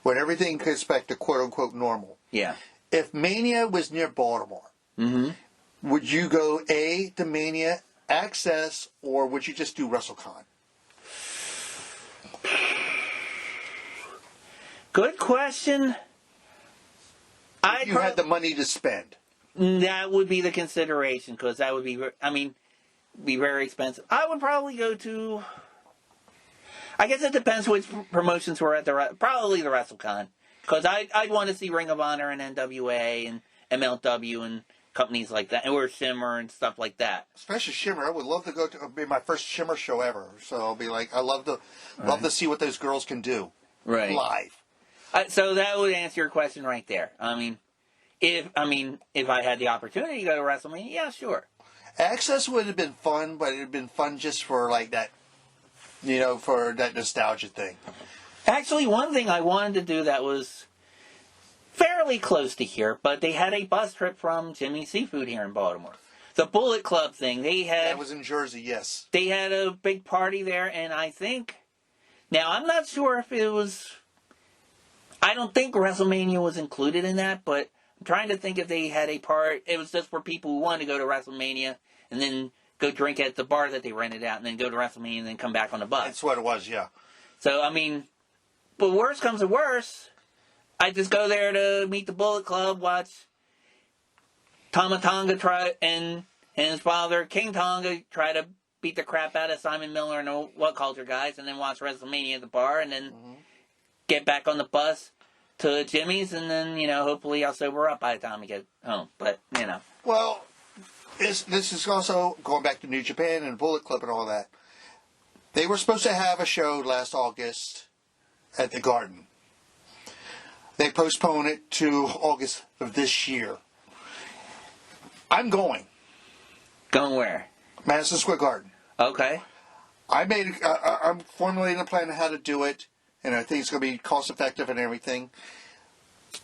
when everything gets back to quote-unquote normal, yeah, if Mania was near Baltimore, would you go, A, to Mania, Access, or would you just do WrestleCon? Good question. If you had the money to spend. That would be the consideration, because that would be, I mean, be very expensive. I would probably go to, I guess it depends which promotions were at probably the WrestleCon, because I'd want to see Ring of Honor and NWA and MLW and companies like that, or Shimmer and stuff like that. Especially Shimmer. I would love to go to, it'd be my first Shimmer show ever. So I'll be like, I love to see what those girls can do. Right. Live. So that would answer your question right there. I mean, if I had the opportunity to go to WrestleMania, yeah, sure. Access would have been fun, but it would have been fun just for like that, you know, for that nostalgia thing. Actually, one thing I wanted to do that was fairly close to here, but they had a bus trip from Jimmy's Seafood here in Baltimore. The Bullet Club thing, that was in Jersey, yes. They had a big party there, and I think, now I'm not sure if it was, I don't think WrestleMania was included in that, but I'm trying to think if they had a part, it was just for people who wanted to go to WrestleMania and then go drink at the bar that they rented out and then go to WrestleMania and then come back on the bus. That's what it was, yeah. So, I mean, but worse comes to worse, I just go there to meet the Bullet Club, watch Tama Tonga and his father, King Tonga, try to beat the crap out of Simon Miller and the What Culture guys, and then watch WrestleMania at the bar, and then get back on the bus to Jimmy's, and then, you know, hopefully I'll sober up by the time we get home. But, you know. Well, this is also going back to New Japan and Bullet Club and all that. They were supposed to have a show last August at the Garden. They postponed it to August of this year. I'm going. Going where? Madison Square Garden. Okay. I'm formulating a plan on how to do it, and I think it's going to be cost effective and everything.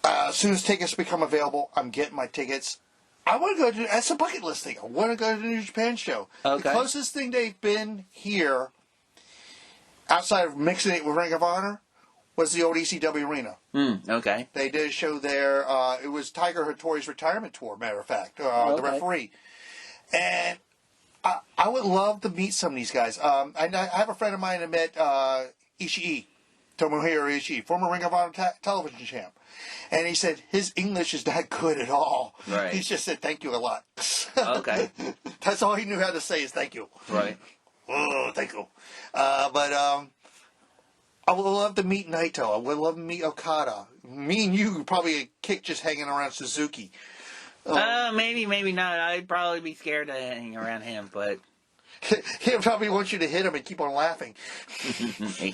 As soon as tickets become available, I'm getting my tickets. I want to go to, that's a bucket list thing. I want to go to the New Japan show. Okay. The closest thing they've been here, outside of mixing it with Ring of Honor, was the old ECW Arena. Okay. They did a show there. It was Tiger Hattori's retirement tour, matter of fact, the referee. And I would love to meet some of these guys. I have a friend of mine that met Ishii, Tomohiro Ishii, former Ring of Honor television champ. And he said his English is not good at all. Right. He just said thank you a lot. Okay. That's all he knew how to say is thank you. Right. Oh, thank you. But I would love to meet Naito. I would love to meet Okada. Me and you probably a kick just hanging around Suzuki. Maybe, maybe not. I'd probably be scared to hang around him, but He'll probably want you to hit him and keep on laughing.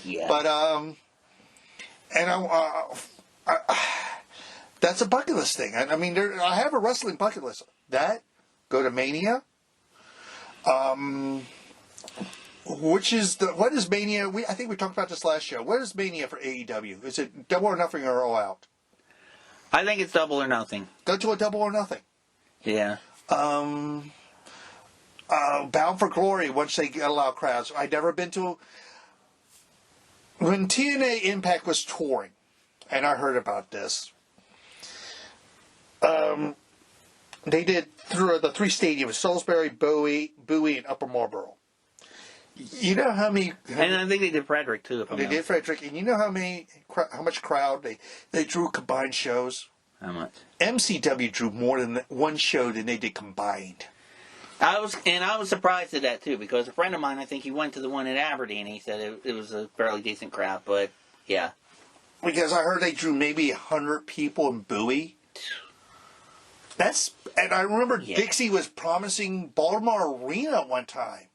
Yeah. But and that's a bucket list thing. I mean, I have a wrestling bucket list. That, go to Mania. What is Mania? I think we talked about this last show. What is Mania for AEW? Is it Double or Nothing or All Out? I think it's Double or Nothing. Go to a Double or Nothing. Yeah. Bound for Glory, once they allow crowds. I'd never been to... When TNA Impact was touring, and I heard about this, they did through the 3 stadiums, Salisbury, Bowie, and Upper Marlboro. You know how many... And I think they did Frederick, too. They did Frederick, and you know how much crowd they drew combined shows? How much? MCW drew more than one show than they did combined. I was surprised at that, too, because a friend of mine, I think he went to the one in Aberdeen, and he said it was a fairly decent crowd, but, yeah. Because I heard they drew maybe 100 people in Bowie. And I remember Dixie was promising Baltimore Arena at one time.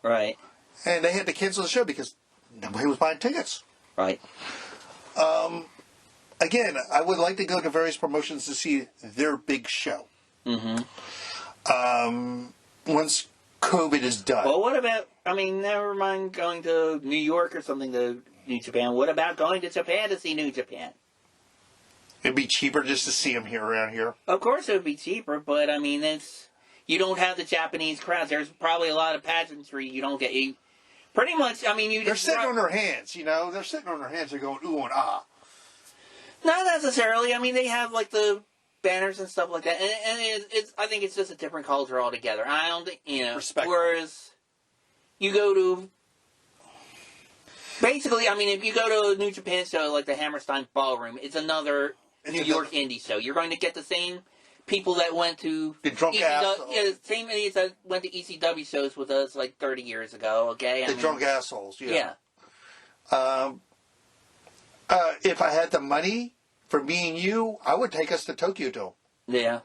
Right. And they had to cancel the show because nobody was buying tickets. Right. Again, I would like to go to various promotions to see their big show. Mm-hmm. Once COVID is done. Well, what about, never mind going to New York or something to New Japan. What about going to Japan to see New Japan? It'd be cheaper just to see them here around here. Of course it would be cheaper, but, you don't have the Japanese crowds. There's probably a lot of pageantry you don't get. Pretty much, They're sitting on their hands, They're sitting on their hands. They're going, ooh and ah. Not necessarily. They have, the banners and stuff like that. And I think it's just a different culture altogether. I don't think, Respect. Whereas you go to... Basically, if you go to a New Japan show like the Hammerstein Ballroom, it's another New York indie show. You're going to get the same people that went to... The drunk assholes. Yeah, the same idiots that went to ECW shows with us 30 years ago, okay? Drunk assholes, yeah. If I had the money for me and you, I would take us to Tokyo Dome. Yeah.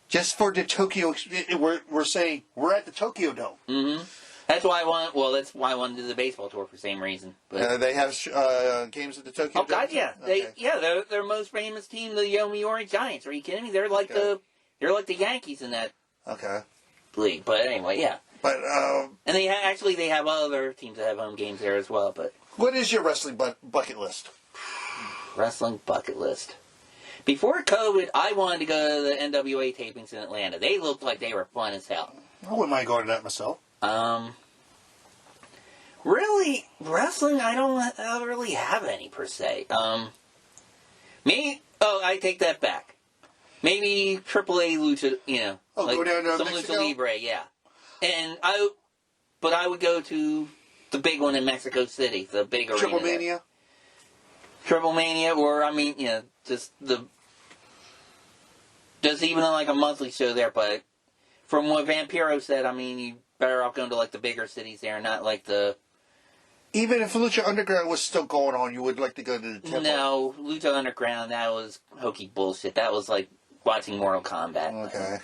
Just for the Tokyo... We're saying, we're at the Tokyo Dome. Mm-hmm. That's why I wanted to do the baseball tour for the same reason. But they have games at the Tokyo Dome? Oh, God, yeah. Okay. Their most famous team, the Yomiuri Giants. Are you kidding me? They're like the Yankees in that league. But anyway, yeah. But and they have other teams that have home games there as well. But what is your wrestling bucket list? Wrestling bucket list. Before COVID, I wanted to go to the NWA tapings in Atlanta. They looked like they were fun as hell. I wouldn't mind going to that myself. Really, wrestling, I don't really have any per se. I take that back. Maybe AAA Lucha, go down to some Mexico? Lucha Libre, yeah. And I would go to the big one in Mexico City, the big arena. Triple Mania? Triple Mania, or, just even a monthly show there, but from what Vampiro said, you better off going to, the bigger cities there, not the... Even if Lucha Underground was still going on, you would like to go to the temple? No, Lucha Underground, that was hokey bullshit. That was like watching Mortal Kombat. Okay.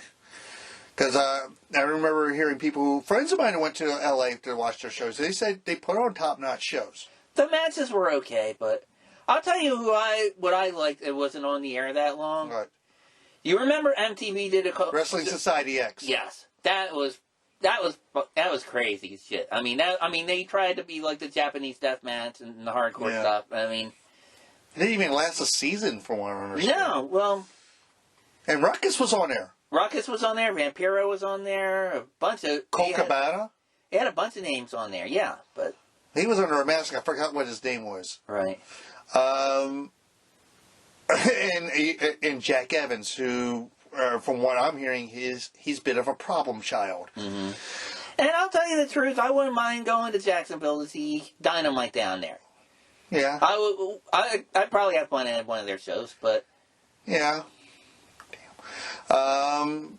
Because I remember hearing friends of mine who went to LA to watch their shows, they said they put on top-notch shows. The matches were okay, but I'll tell you what I liked. It wasn't on the air that long. Right. You remember MTV did a... Wrestling Society X. Yes. That was crazy as shit. They tried to be like the Japanese death match and the hardcore stuff. It didn't even last a season, from what I understand. No, well... And Ruckus was on there. Ruckus was on there. Vampiro was on there. A bunch of... Colt Cabana? He had a bunch of names on there, yeah, but... He was under a mask. I forgot what his name was. Right. And Jack Evans, who... from what I'm hearing, he's a bit of a problem child. Mm-hmm. And I'll tell you the truth, I wouldn't mind going to Jacksonville to see Dynamite down there. Yeah. I'd probably have fun at one of their shows, but... Yeah. Damn. An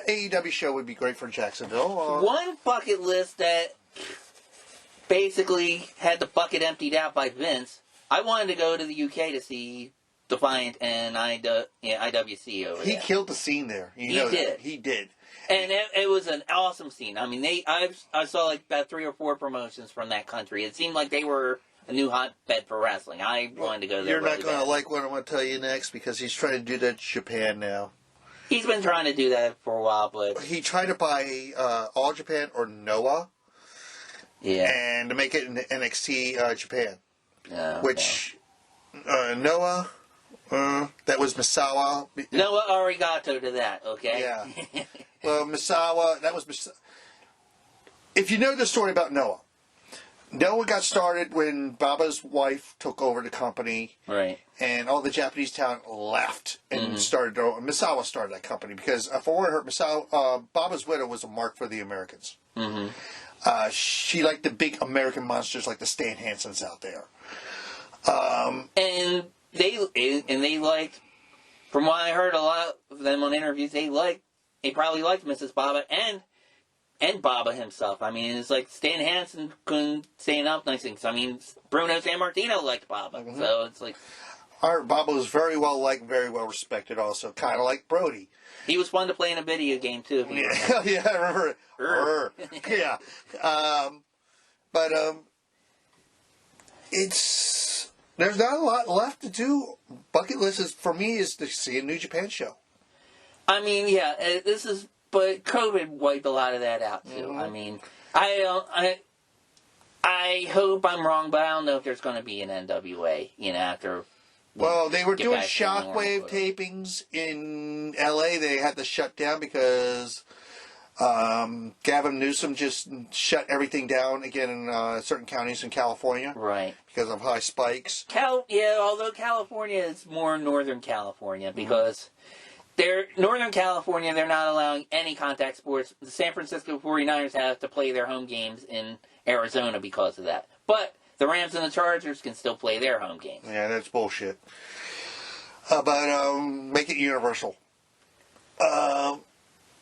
AEW show would be great for Jacksonville. One bucket list that basically had the bucket emptied out by Vince, I wanted to go to the UK to see... Defiant and IWC over there. He killed the scene there. He did. He did. And it was an awesome scene. I saw about 3 or 4 promotions from that country. It seemed like they were a new hotbed for wrestling. I wanted to go there. You're not going to like what I'm going to tell you next, because he's trying to do that in Japan now. He's been trying to do that for a while, but... He tried to buy All Japan or Noah. Yeah. And to make it in NXT Japan. No, which Noah... That was Misawa. Noah arigato to that, okay? Yeah. Well, Misawa, that was Misawa. If you know the story about Noah, Noah got started when Baba's wife took over the company. Right. And all the Japanese talent left and started. Misawa started that company because, for what I heard, Misawa, Baba's widow was a mark for the Americans. Mm-hmm. She liked the big American monsters like the Stan Hansens out there. And they liked, from what I heard, a lot of them on interviews. They probably liked Mrs. Baba and Baba himself. I mean, it's like Stan Hansen couldn't say enough nice things. I mean, Bruno Sammartino liked Baba, so it's like. Baba was very well liked, very well respected. Also, kind of like Brodie. He was fun to play in a video game too. Yeah, I remember it. Yeah, but it's there's not a lot left to do. Bucket list for me is to see a New Japan show. I mean, yeah, but COVID wiped a lot of that out too. I mean, I hope I'm wrong, but I don't know if there's going to be an NWA. After. Well, they were doing Shockwave tapings in L.A. They had to shut down because Gavin Newsom just shut everything down again in certain counties in California. Right. Because of high spikes. Although California is more Northern California because Northern California, they're not allowing any contact sports. The San Francisco 49ers have to play their home games in Arizona because of that. But the Rams and the Chargers can still play their home games. Yeah, that's bullshit. But make it universal. What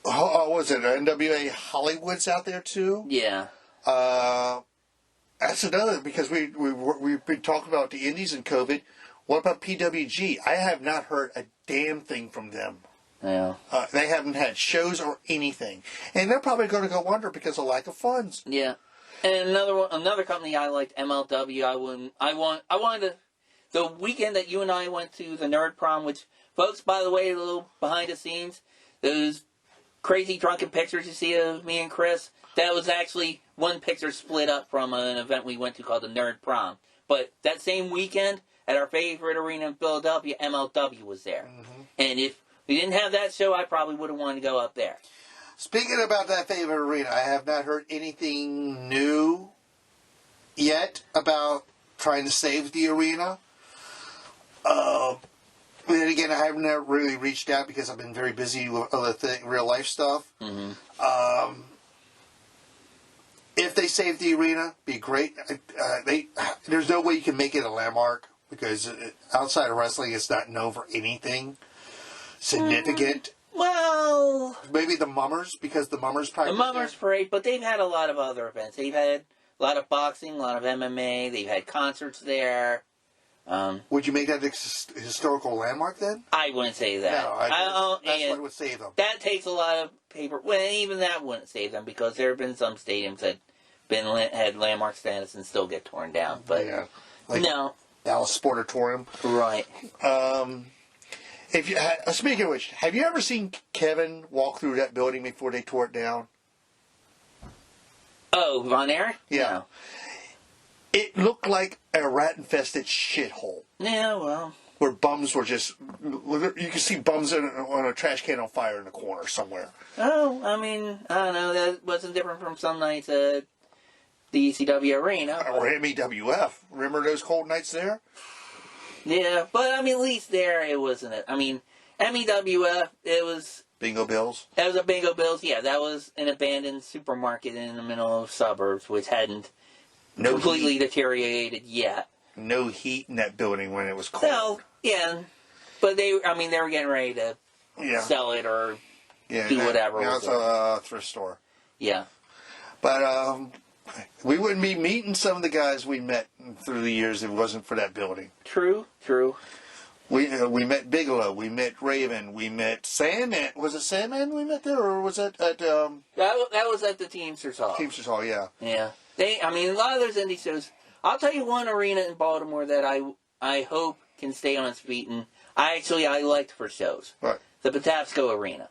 was it? NWA Hollywood's out there too? Yeah. That's another, because we've been talking about the indies and COVID. What about PWG? I have not heard a damn thing from them. Yeah. They haven't had shows or anything. And they're probably going to go under because of lack of funds. Yeah. And another company I liked, MLW. I wanted to. The weekend that you and I went to the Nerd Prom, which, folks, by the way, a little behind the scenes, those crazy drunken pictures you see of me and Chris, that was actually one picture split up from an event we went to called the Nerd Prom. But that same weekend, at our favorite arena in Philadelphia, MLW was there. Mm-hmm. And if we didn't have that show, I probably would have wanted to go up there. Speaking about that favorite arena, I have not heard anything new yet about trying to save the arena. Then again, I haven't really reached out because I've been very busy with other real life stuff. Mm-hmm. If they save the arena, be great. There's no way you can make it a landmark because outside of wrestling, it's not known for anything significant. Well, maybe the Mummers, because the Mummers practice. The Mummers Parade, but they've had a lot of other events. They've had a lot of boxing, a lot of MMA. They've had concerts there. Would you make that a historical landmark then? I wouldn't say that. No, that's what would save them. That takes a lot of paper. Well, even that wouldn't save them because there have been some stadiums that had landmark status and still get torn down. But yeah, like no, Dallas Sportatorium. Right. If you speaking of which, have you ever seen Kevin walk through that building before they tore it down? Oh, Von Erich? Yeah. No. It looked like a rat-infested shithole. Yeah, well. Where bums were just... You can see bums on a trash can on fire in the corner somewhere. Oh, I mean, I don't know. That wasn't different from some nights at the ECW Arena. Or MEWF. Remember those cold nights there? Yeah, but I mean, at least there it wasn't. I mean, MEWF, it was... Bingo Bills? That was a Bingo Bills, yeah. That was an abandoned supermarket in the middle of suburbs, which hadn't completely deteriorated yet. No heat in that building when it was cold. No, yeah. But they were getting ready to sell it or do whatever. Now it's a thrift store. Yeah. But we wouldn't be meeting some of the guys we met through the years if it wasn't for that building. True. We met Bigelow, we met Raven, we met Sandman. Was it Sandman we met there, or was it at... That was at the Teamsters Hall. Teamsters Hall, yeah. Yeah. A lot of those indie shows... I'll tell you one arena in Baltimore that I hope can stay on its feet, and I liked for shows. Right. The Patapsco Arena.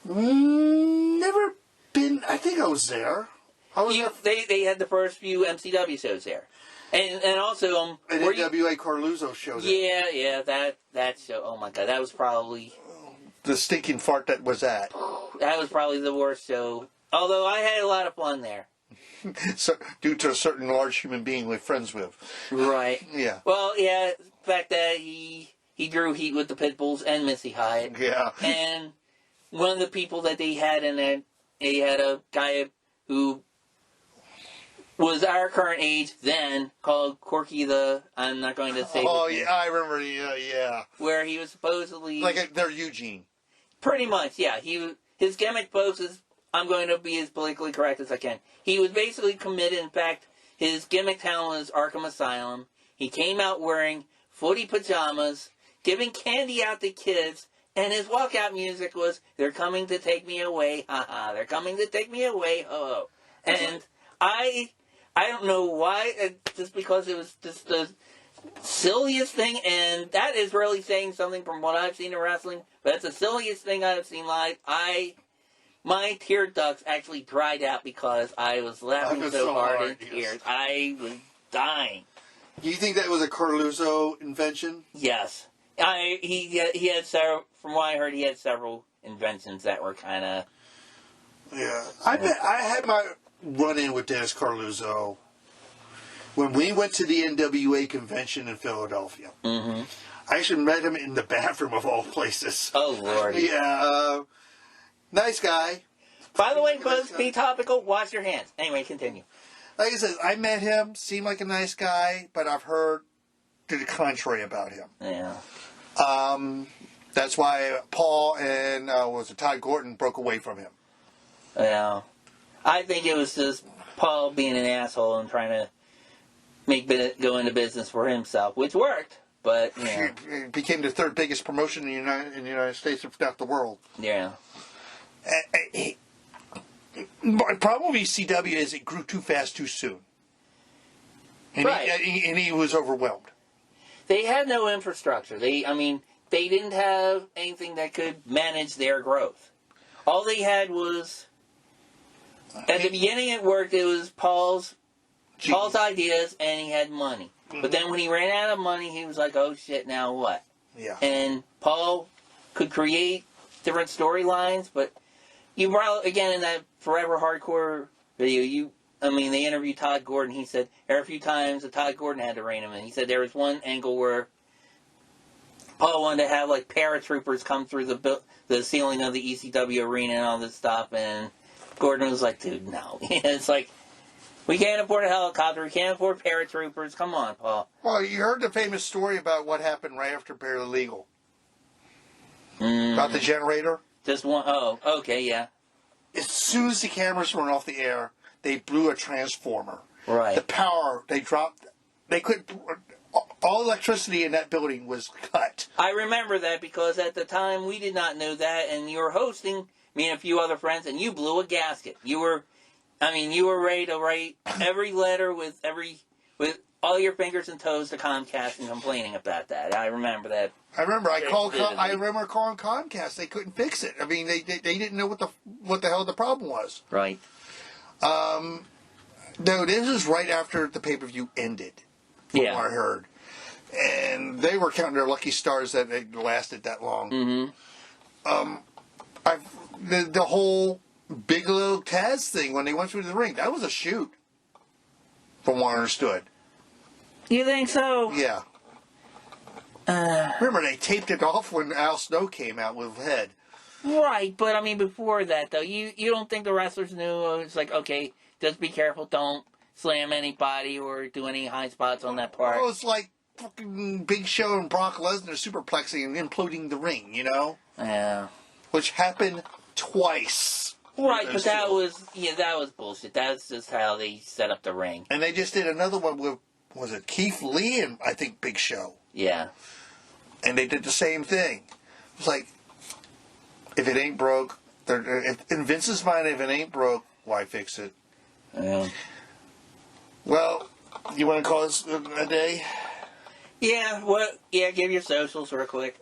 Never been... I think I was there. They had the first few MCW shows there. And also... an NWA Carluzzo show there. Yeah, that show. Oh my God, that was probably... The stinking fart that was that. That was probably the worst show. Although I had a lot of fun there. So, due to a certain large human being we're friends with. Right. Yeah. Well, yeah, the fact that he drew heat with the Pitbulls and Missy Hyatt. Yeah. And one of the people that they had in there, they had a guy who was our current age then, called Corky the... I'm not going to say... Oh, yeah, I remember, yeah. Where he was supposedly... Like, they're Eugene. Pretty much, yeah. His gimmick post is... I'm going to be as politically correct as I can. He was basically committed. In fact, his gimmick town was Arkham Asylum. He came out wearing footy pajamas, giving candy out to kids, and his walkout music was, "They're coming to take me away, haha, they're coming to take me away, oh." And I don't know why, just because it was just the silliest thing, and that is really saying something from what I've seen in wrestling, but it's the silliest thing I've seen live. My tear ducts actually dried out because I was laughing so hard in tears. I was dying. Do you think that was a Carluzzo invention? Yes. He had several, from what I heard, he had several inventions that were kind of... Yeah. I had my run-in with Dennis Carluzzo when we went to the NWA convention in Philadelphia. Mm-hmm. I actually met him in the bathroom of all places. Oh, Lord. Yeah. Nice guy. By the way, folks, be topical, wash your hands. Anyway, continue. Like I said, I met him, seemed like a nice guy, but I've heard the contrary about him. Yeah. That's why Paul and Todd Gordon broke away from him. Yeah. I think it was just Paul being an asshole and trying to go into business for himself, which worked, but, you know. It became the third biggest promotion in the United States, if not the world. Yeah. My problem with ECW is it grew too fast too soon. And, right. he was overwhelmed. They had no infrastructure. They didn't have anything that could manage their growth. All they had was, at the beginning it worked, it was Paul's ideas, and he had money. Mm-hmm. But then when he ran out of money, he was like, oh shit, now what? Yeah. And Paul could create different storylines, but you brought, again, in that Forever Hardcore video, they interviewed Todd Gordon. He said there were a few times that Todd Gordon had to rein him in. He said there was one angle where Paul wanted to have, like, paratroopers come through the ceiling of the ECW arena and all this stuff, and Gordon was like, dude, no. It's like, we can't afford a helicopter, we can't afford paratroopers, come on, Paul. Well, you heard the famous story about what happened right after Barely Legal. About the generator? Just one, oh, okay, yeah. As soon as the cameras went off the air, they blew a transformer. Right. The power, they dropped, all electricity in that building was cut. I remember that because at the time we did not know that, and you were hosting, me and a few other friends, and you blew a gasket. You were ready to write every letter with all your fingers and toes to Comcast and complaining about that. I remember that. I remember calling Comcast. They couldn't fix it. They didn't know what the hell the problem was. Right. No, this was right after the pay-per-view ended. From what I heard. And they were counting their lucky stars that it lasted that long. Mm-hmm. The whole Bigelow Taz thing when they went through the ring, that was a shoot. From what I understood. You think so? Yeah. Remember, they taped it off when Al Snow came out with Head. Right, but before that, though, you don't think the wrestlers knew? It's like, okay, just be careful, don't slam anybody or do any high spots on that part. Well, it's like fucking Big Show and Brock Lesnar superplexing and imploding the ring, you know? Yeah. Which happened twice. Right, but that was bullshit. That's just how they set up the ring. And they just did another one with, was it Keith Lee and I think Big Show? Yeah. And they did the same thing. It's like, if it ain't broke, in Vince's mind, if it ain't broke, why fix it? Yeah. Well, you want to call this a day? Yeah, give your socials real quick.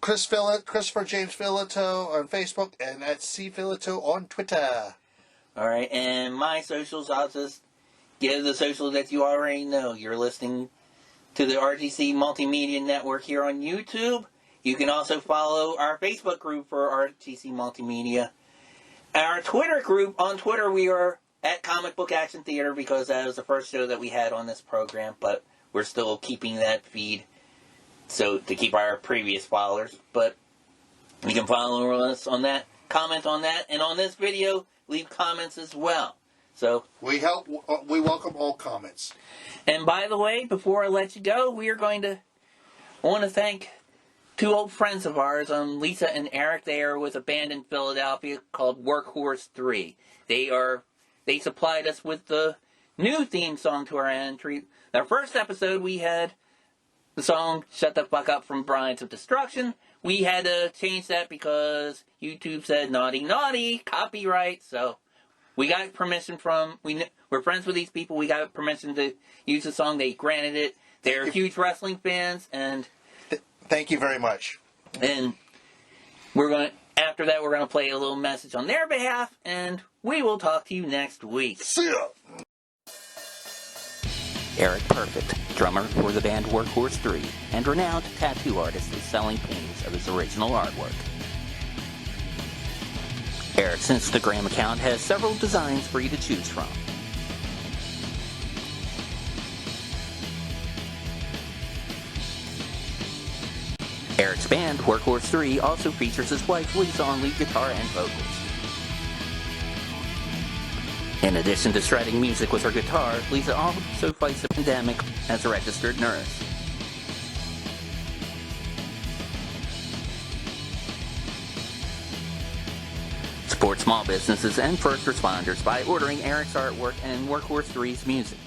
Christopher James Filato on Facebook and at C Filato on Twitter. Alright, and my socials, I'll just give the socials that you already know. You're listening to the RTC Multimedia Network here on YouTube. You can also follow our Facebook group for RTC Multimedia. Our Twitter group, on Twitter we are at Comic Book Action Theater because that was the first show that we had on this program, but we're still keeping that feed so to keep our previous followers. But you can follow us on that, comment on that, and on this video, leave comments as well. So we welcome all comments. And by the way, before I let you go, I want to thank two old friends of ours, Lisa and Eric. They are with a band in Philadelphia called Workhorse 3. They supplied us with the new theme song to our entry. Our first episode, we had the song Shut the Fuck Up from Brides of Destruction. We had to change that because YouTube said naughty, naughty, copyright. So we got permission we're friends with these people. We got permission to use the song. They granted it. They're huge wrestling fans, and thank you very much. And after that, we're going to play a little message on their behalf, and we will talk to you next week. See ya! Eric Perfect, drummer for the band Workhorse 3, and renowned tattoo artist, is selling paintings of his original artwork. Eric's Instagram account has several designs for you to choose from. Eric's band, Workhorse 3, also features his wife Lisa on lead guitar and vocals. In addition to shredding music with her guitar, Lisa also fights the pandemic as a registered nurse. Support small businesses and first responders by ordering Eric's artwork and Workhorse 3's music.